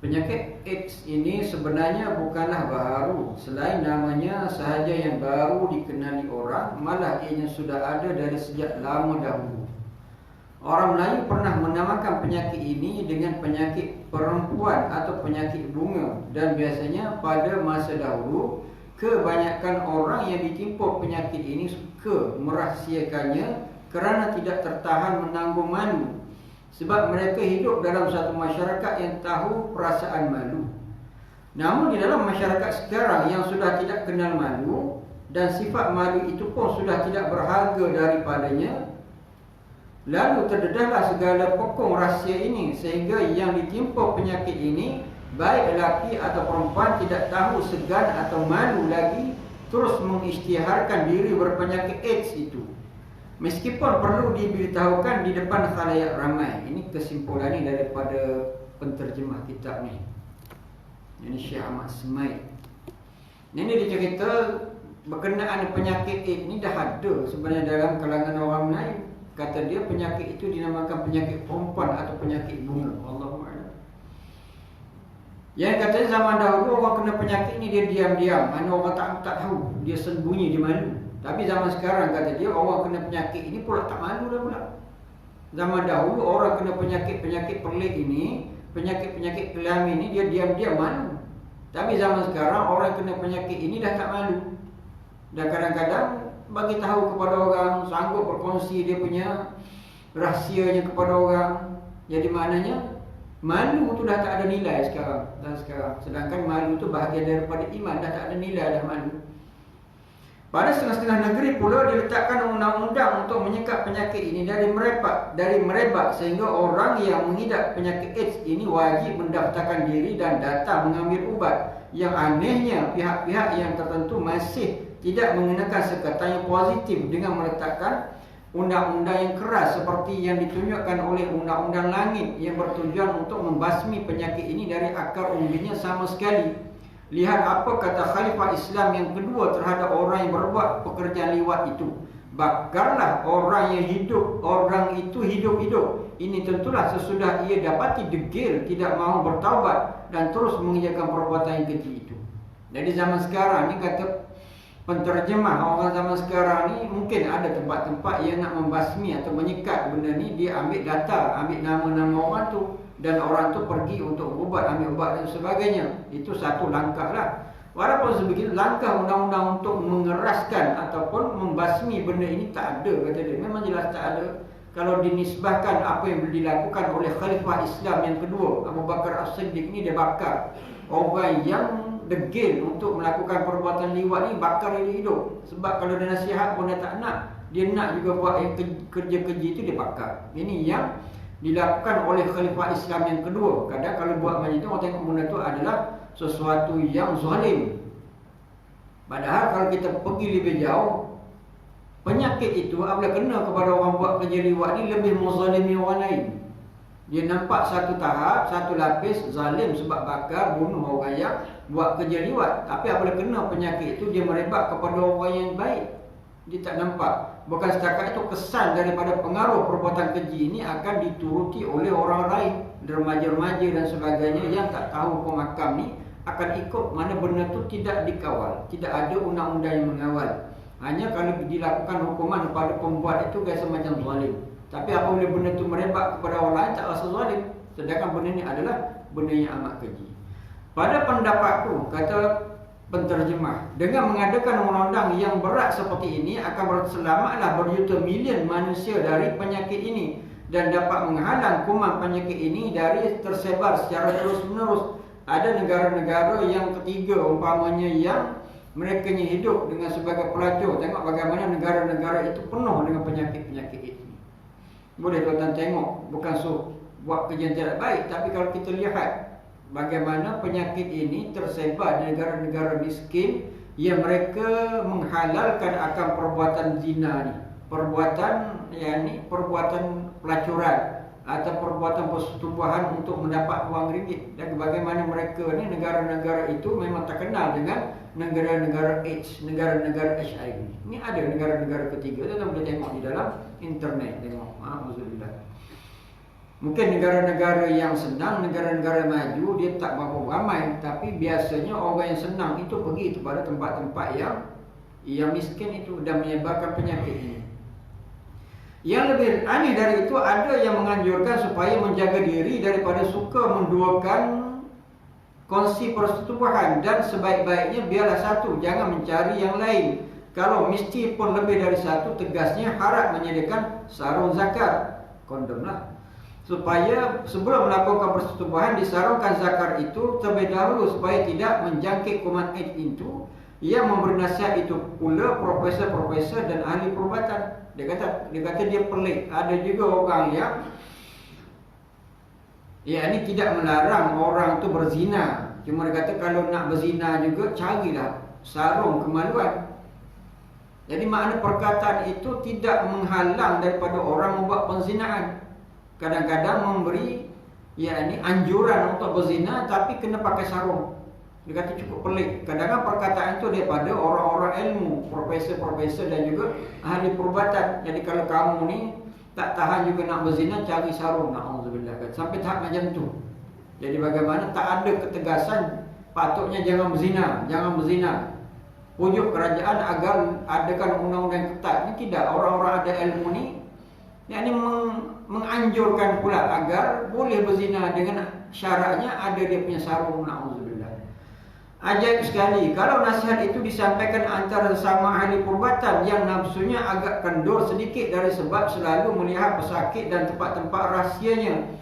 Penyakit AIDS ini sebenarnya bukanlah baru. Selain namanya sahaja yang baru dikenali orang, malah ianya sudah ada dari sejak lama dahulu. Orang Melayu pernah menamakan penyakit ini dengan penyakit perempuan atau penyakit bunga. Dan biasanya pada masa dahulu, kebanyakan orang yang ditimpa penyakit ini suka merahsiakannya kerana tidak tertahan menanggung malu. Sebab mereka hidup dalam satu masyarakat yang tahu perasaan malu. Namun di dalam masyarakat sekarang yang sudah tidak kenal malu, dan sifat malu itu pun sudah tidak berharga daripadanya, lalu terdedahlah segala pokong rahsia ini, sehingga yang ditimpa penyakit ini, baik lelaki atau perempuan, tidak tahu segan atau malu lagi terus mengisytiharkan diri berpenyakit AIDS itu, meskipun perlu diberitahukan di depan khalayak ramai. Ini kesimpulan ini daripada penterjemah kitab ni. Ini Syekh Ahmad Semaid. Ini dia cerita berkenaan penyakit AIDS ni dah ada sebenarnya dalam kalangan orang Melayu. Kata dia penyakit itu dinamakan penyakit perempuan atau penyakit bunga. Allahuakbar. Yang katanya zaman dahulu orang kena penyakit ni dia diam-diam, mana orang tak tahu, dia sembunyi, dia malu. Tapi zaman sekarang kata dia orang kena penyakit ini pula tak malu dah pula. Zaman dahulu orang kena penyakit-penyakit pelik ini, penyakit-penyakit kelamin ini, dia diam-diam malu. Tapi zaman sekarang orang kena penyakit ini dah tak malu. Dan kadang-kadang bagi tahu kepada orang, sanggup berkongsi dia punya rahsianya kepada orang. Jadi maknanya malu tu dah tak ada nilai sekarang. Sedangkan malu tu bahagian daripada iman, dah tak ada nilai dah malu. Pada setengah-setengah negeri pula diletakkan undang-undang untuk menyekat penyakit ini dari merebak, sehingga orang yang mengidap penyakit AIDS ini wajib mendaftarkan diri dan datang mengambil ubat. Yang anehnya, pihak-pihak yang tertentu masih tidak mengenakan sekatan yang positif dengan meletakkan undang-undang yang keras seperti yang ditunjukkan oleh Undang-Undang Langit yang bertujuan untuk membasmi penyakit ini dari akar umbinya sama sekali. Lihat apa kata Khalifah Islam yang kedua terhadap orang yang berbuat pekerjaan liwat itu. Bakarlah orang yang hidup, orang itu hidup-hidup. Ini tentulah sesudah ia dapati degil, tidak mahu bertaubat dan terus mengerjakan perbuatan yang keji itu. Jadi zaman sekarang ni kata penterjemah, orang zaman sekarang ni mungkin ada tempat-tempat yang nak membasmi atau menyekat benda ni, dia ambil data, ambil nama-nama orang tu, dan orang tu pergi untuk ubat, ambil ubat dan sebagainya. Itu satu langkah lah. Walaupun sebegitu, langkah undang-undang untuk mengeraskan ataupun membasmi benda ini tak ada, kata dia. Memang jelas tak ada. Kalau dinisbahkan apa yang dilakukan oleh Khalifah Islam yang kedua, Abu Bakar As-Siddiq ni, dia bakar orang yang degil untuk melakukan perbuatan liwat ni, bakar dia hidup. Sebab kalau dia nasihat pun dia tak nak, dia nak juga buat yang kerja-kerja itu, dia bakar. Ini yang dilakukan oleh Khalifah Islam yang kedua. Kadang kalau buat macam itu, orang tengok benda itu adalah sesuatu yang zalim. Padahal kalau kita pergi lebih jauh, penyakit itu apabila kena kepada orang buat kerja liwat ni, lebih menzalimi orang lain. Dia nampak satu tahap, satu lapis zalim sebab bakar, bunuh orang yang buat kerja liwat. Tapi apabila kena penyakit itu, dia merebak kepada orang yang baik. Dia tak nampak. Bukan setakat itu, kesan daripada pengaruh perbuatan keji ini akan dituruti oleh orang lain, remaja-remaja dan sebagainya yang tak tahu hukum hakam ni akan ikut, mana benda tu tidak dikawal. Tidak ada undang-undang yang mengawal. Hanya kalau dilakukan hukuman kepada pembuat itu rasa macam zalim. Tapi apabila benda itu merebak kepada orang lain, tak rasa zalim. Sedangkan benda ini adalah benda yang amat keji. Pada pendapatku, kata penterjemah, dengan mengadakan undang-undang yang berat seperti ini akan berselamatlah berjuta milion manusia dari penyakit ini dan dapat menghalang kuman penyakit ini dari tersebar secara terus-menerus. Ada negara-negara yang ketiga umpamanya yang mereka hidup dengan sebagai pelacur. Tengok bagaimana negara-negara itu penuh dengan penyakit-penyakit ini. Boleh tuan-tuan tengok, bukan buat kerja yang tidak baik, tapi kalau kita lihat bagaimana penyakit ini tersebar di negara-negara miskin yang mereka menghalalkan akan perbuatan zina ni, perbuatan pelacuran atau perbuatan persetubuhan untuk mendapat wang ringgit. Dan bagaimana mereka ni, negara-negara itu memang terkenal dengan negara-negara AIDS, negara-negara HIV. Ini ada negara-negara ketiga, kita boleh tengok di dalam internet, tengok. Alhamdulillah. Mungkin negara-negara yang senang, negara-negara maju, dia tak berapa ramai. Tapi biasanya orang yang senang itu pergi kepada tempat-tempat yang miskin itu dan menyebarkan penyakit ini. Yang lebih aneh dari itu, ada yang menganjurkan supaya menjaga diri daripada suka menduakan kongsi persetubuhan, dan sebaik-baiknya biarlah satu, jangan mencari yang lain. Kalau mesti pun lebih dari satu, tegasnya harap menyediakan sarung zakar, kondom lah, supaya sebelum melakukan persetubuhan disarungkan zakar itu terlebih dahulu supaya tidak menjangkit kuman AIDS itu. Yang memberi nasihat itu pula profesor-profesor dan ahli perubatan. Dia kata dia pelik. Ada juga orang yang ini tidak melarang orang tu berzina. Cuma dia kata kalau nak berzina juga, carilah sarung kemaluan. Jadi makna perkataan itu tidak menghalang daripada orang membuat penzinaan. Kadang-kadang memberi anjuran untuk berzina, tapi kena pakai sarung. Dia kata cukup pelik. Kadang-kadang perkataan itu daripada orang-orang ilmu, profesor-profesor dan juga ahli perubatan. Jadi kalau kamu ni tak tahan juga nak berzina, cari sarung. Na'udzubillah. Sampai tahap macam tu. Jadi bagaimana tak ada ketegasan patutnya jangan berzina, jangan berzina. Pujuk kerajaan agar adakan undang-undang yang ketat. Ini tidak. Orang-orang ada ilmu ni menganjurkan pula agar boleh berzina dengan syaratnya ada dia punya sarung. Na'udzubillah. Ajaib sekali kalau nasihat itu disampaikan antara sesama ahli perubatan yang nafsunya agak kendor sedikit dari sebab selalu melihat pesakit dan tempat-tempat rahsianya.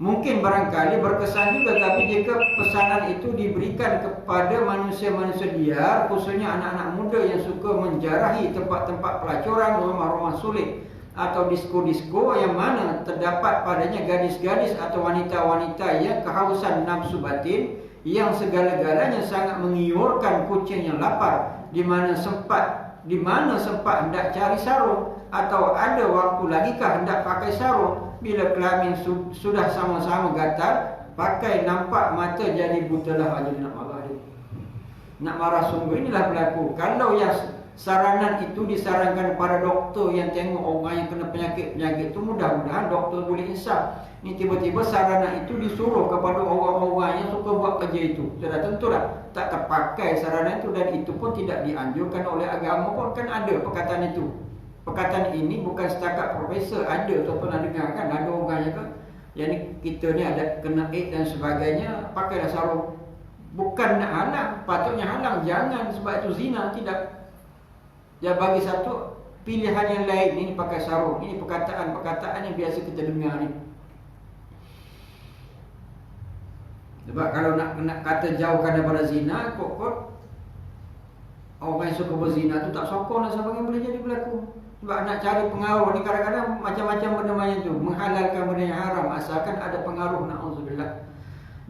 Mungkin barangkali berkesan juga, tapi jika pesanan itu diberikan kepada manusia-manusia liar, khususnya anak-anak muda yang suka menjarahi tempat-tempat pelacuran, rumah-rumah sulit atau disko-disko yang mana terdapat padanya gadis-gadis atau wanita-wanita yang kehausan nafsu batin, yang segala-galanya sangat mengiurkan kucing yang lapar, di mana sempat hendak cari sarung, atau ada waktu lagikah hendak pakai sarung, bila kelamin sudah sama-sama gatal, pakai nampak mata jadi butalah. Jadi nak marah sungguh. Inilah berlaku. Kalau yang saranan itu disarankan pada doktor yang tengok orang yang kena penyakit-penyakit itu, mudah-mudahan doktor boleh insaf. Ini tiba-tiba saranan itu disuruh kepada orang-orang yang suka buat kerja itu. Sudah tentulah tak terpakai saranan itu, dan itu pun tidak dianjurkan oleh agama pun. Kan ada perkataan itu. Perkataan ini bukan setakat profesor. Ada, tuan pernah dengar kan, ada orang yang kan, yang ni, kita ni ada kena AIDS dan sebagainya, pakailah sarung. Bukan nak halang, patutnya halang. Jangan sebab itu zina, tidak. Ya, bagi satu pilihan yang lain. Ini pakai sarung. Ini perkataan-perkataan yang biasa kita dengar ni. Sebab kalau nak kata jauhkan daripada zina, kok orang yang suka berzina tu tak sokong dan sebagainya boleh jadi berlaku. Sebab nak cari pengaruh ni kadang-kadang macam-macam benda macam tu, menghalalkan benda yang haram asalkan ada pengaruh. Na'udzubillah.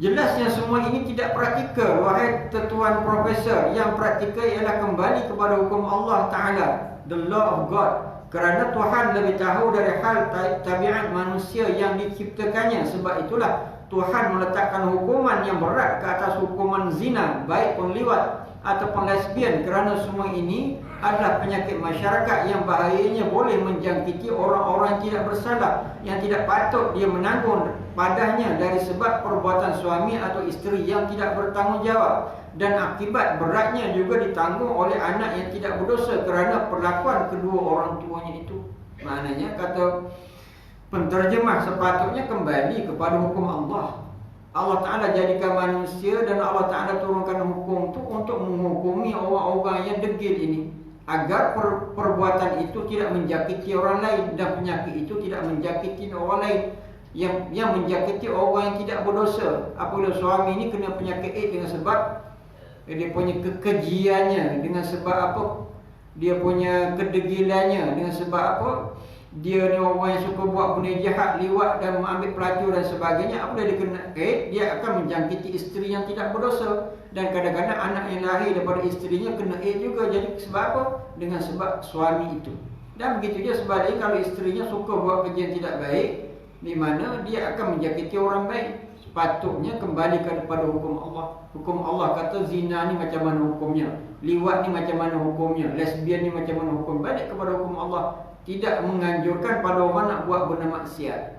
Jelasnya semua ini tidak praktikal, wahai tuan profesor. Yang praktikal ialah kembali kepada hukum Allah Ta'ala, the law of God. Kerana Tuhan lebih tahu dari hal tabiat manusia yang diciptakannya. Sebab itulah Tuhan meletakkan hukuman yang berat ke atas hukuman zina, baik pun liwat ataupun lesbian, kerana semua ini adalah penyakit masyarakat yang bahayanya boleh menjangkiti orang-orang yang tidak bersalah, yang tidak patut dia menanggung padanya dari sebab perbuatan suami atau isteri yang tidak bertanggungjawab, dan akibat beratnya juga ditanggung oleh anak yang tidak berdosa kerana perlakuan kedua orang tuanya itu. Maknanya kata penterjemah, sepatutnya kembali kepada hukum Allah. Allah Ta'ala jadikan manusia dan Allah Ta'ala turunkan hukum itu untuk menghukumi orang-orang yang degil ini, agar perbuatan itu tidak menjangkiti orang lain, dan penyakit itu tidak menjangkiti orang lain. Yang menjangkiti orang yang tidak berdosa. Apabila suami ini kena penyakit AIDS dengan sebab dia punya kekejiannya, dengan sebab apa, dia punya kedegilannya, dengan sebab apa, dia ni orang yang suka buat benda jahat, liwat dan mengambil pelacur dan sebagainya. Apabila dia kena AIDS, dia akan menjangkiti isteri yang tidak berdosa. Dan kadang-kadang anak yang lahir daripada isterinya kena AIDS juga. Jadi sebab apa? Dengan sebab suami itu. Dan begitu dia sebaliknya, kalau isterinya suka buat kerja yang tidak baik, di mana dia akan menjangkiti orang baik. Sepatutnya kembali kepada hukum Allah. Hukum Allah kata zina ni macam mana hukumnya, liwat ni macam mana hukumnya, lesbian ni macam mana hukum. Balik kepada hukum Allah. Tidak menganjurkan pada orang nak buat benda maksiat.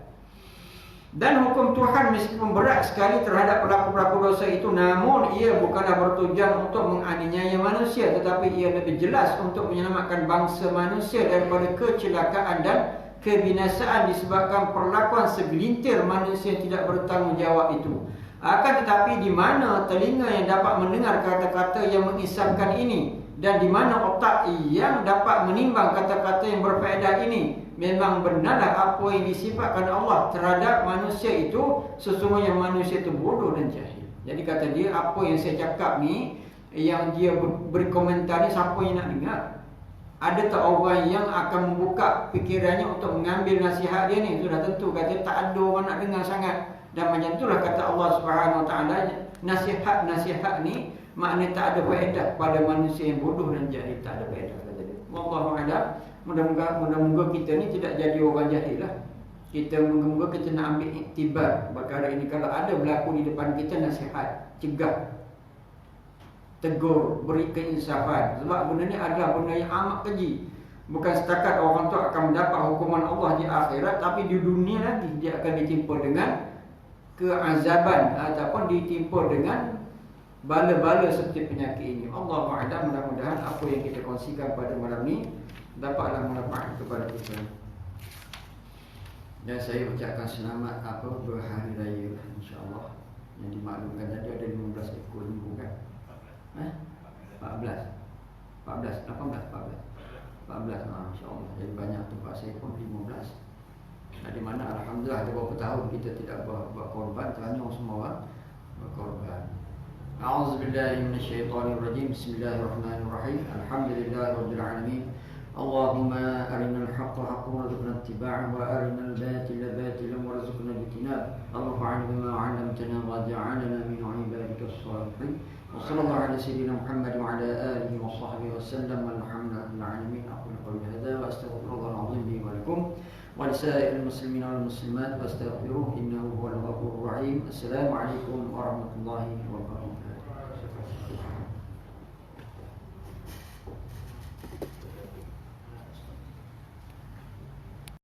Dan hukum Tuhan meskipun berat sekali terhadap pelaku-pelaku dosa itu, namun ia bukanlah bertujuan untuk menganiaya manusia. manusia, tetapi ia lebih jelas untuk menyelamatkan bangsa manusia daripada kecelakaan dan kebinasaan disebabkan perlakuan segelintir manusia yang tidak bertanggungjawab itu. Akan tetapi di mana telinga yang dapat mendengar kata-kata yang mengisahkan ini, dan di mana otak yang dapat menimbang kata-kata yang berfaedah ini, memang benarlah apa yang disifatkan Allah terhadap manusia itu, sesungguhnya manusia itu bodoh dan jahil. Jadi kata dia, apa yang saya cakap ni, yang dia beri komentar ni, siapa yang nak dengar? Ada tak orang yang akan membuka fikirannya untuk mengambil nasihat dia ni? Sudah tentu kata tak ada orang nak dengar sangat. Dan macam itulah kata Allah Subhanahu Wa Taala, nasihat-nasihat ni maknanya tak ada faedah pada manusia yang bodoh dan jahil, tak ada faedah kata dia. Wallahu a'lam. Mudah-mudahan kita ni tidak jadi orang jahil lah. Kita moga-moga kita nak ambil iktibar perkara ini. Kalau ada berlaku di depan kita, nasihat, cegah, tegur, beri keinsafan. Sebab benda ni adalah benda yang amat keji. Bukan setakat orang tu akan mendapat hukuman Allah di akhirat, tapi di dunia lagi dia akan ditimpa dengan keazaban ataupun ditimpa dengan bala-bala seperti penyakit ini. Allahu a'lam. Mudah-mudahan apa yang kita kongsikan pada malam ni dapatlah manfaat kepada kita. Dan saya ucapkan selamat berhari raya, insya-Allah. Yang dimaklumkan tadi ada 15 ekor lembu kan? 14, 14, insya-Allah. Jadi banyak tempat saya pun 15. Di mana alhamdulillah ada beberapa tahun kita tidak buat korban, ternyata semua orang berkorban. A'udzubillahi minasyaitonirrajim. Bismillahirrahmanirrahim. Alhamdulillahirabbil alamin. Allahumma arinal haqqa haqqan warzuqna ittiba'ahu wa arinal batila batilan warzuqna ijtinab. Allahumma 'allimna ma 'allamtana wa ja'alna min 'ibadika as-salihin. Wa sallallahu ala sayyidina Muhammad wa ala alihi wa sahbihi wa sallam. Alhamdulillahil alamin. Aqulu qawli hadza wa astaghfirullahal 'azim li wa lakum wa lisa'iril muslimin wal muslimat fastaghfiruhu innahu huwal ghafurur rahim. Assalamu alaikum warahmatullahi wabarakatuh.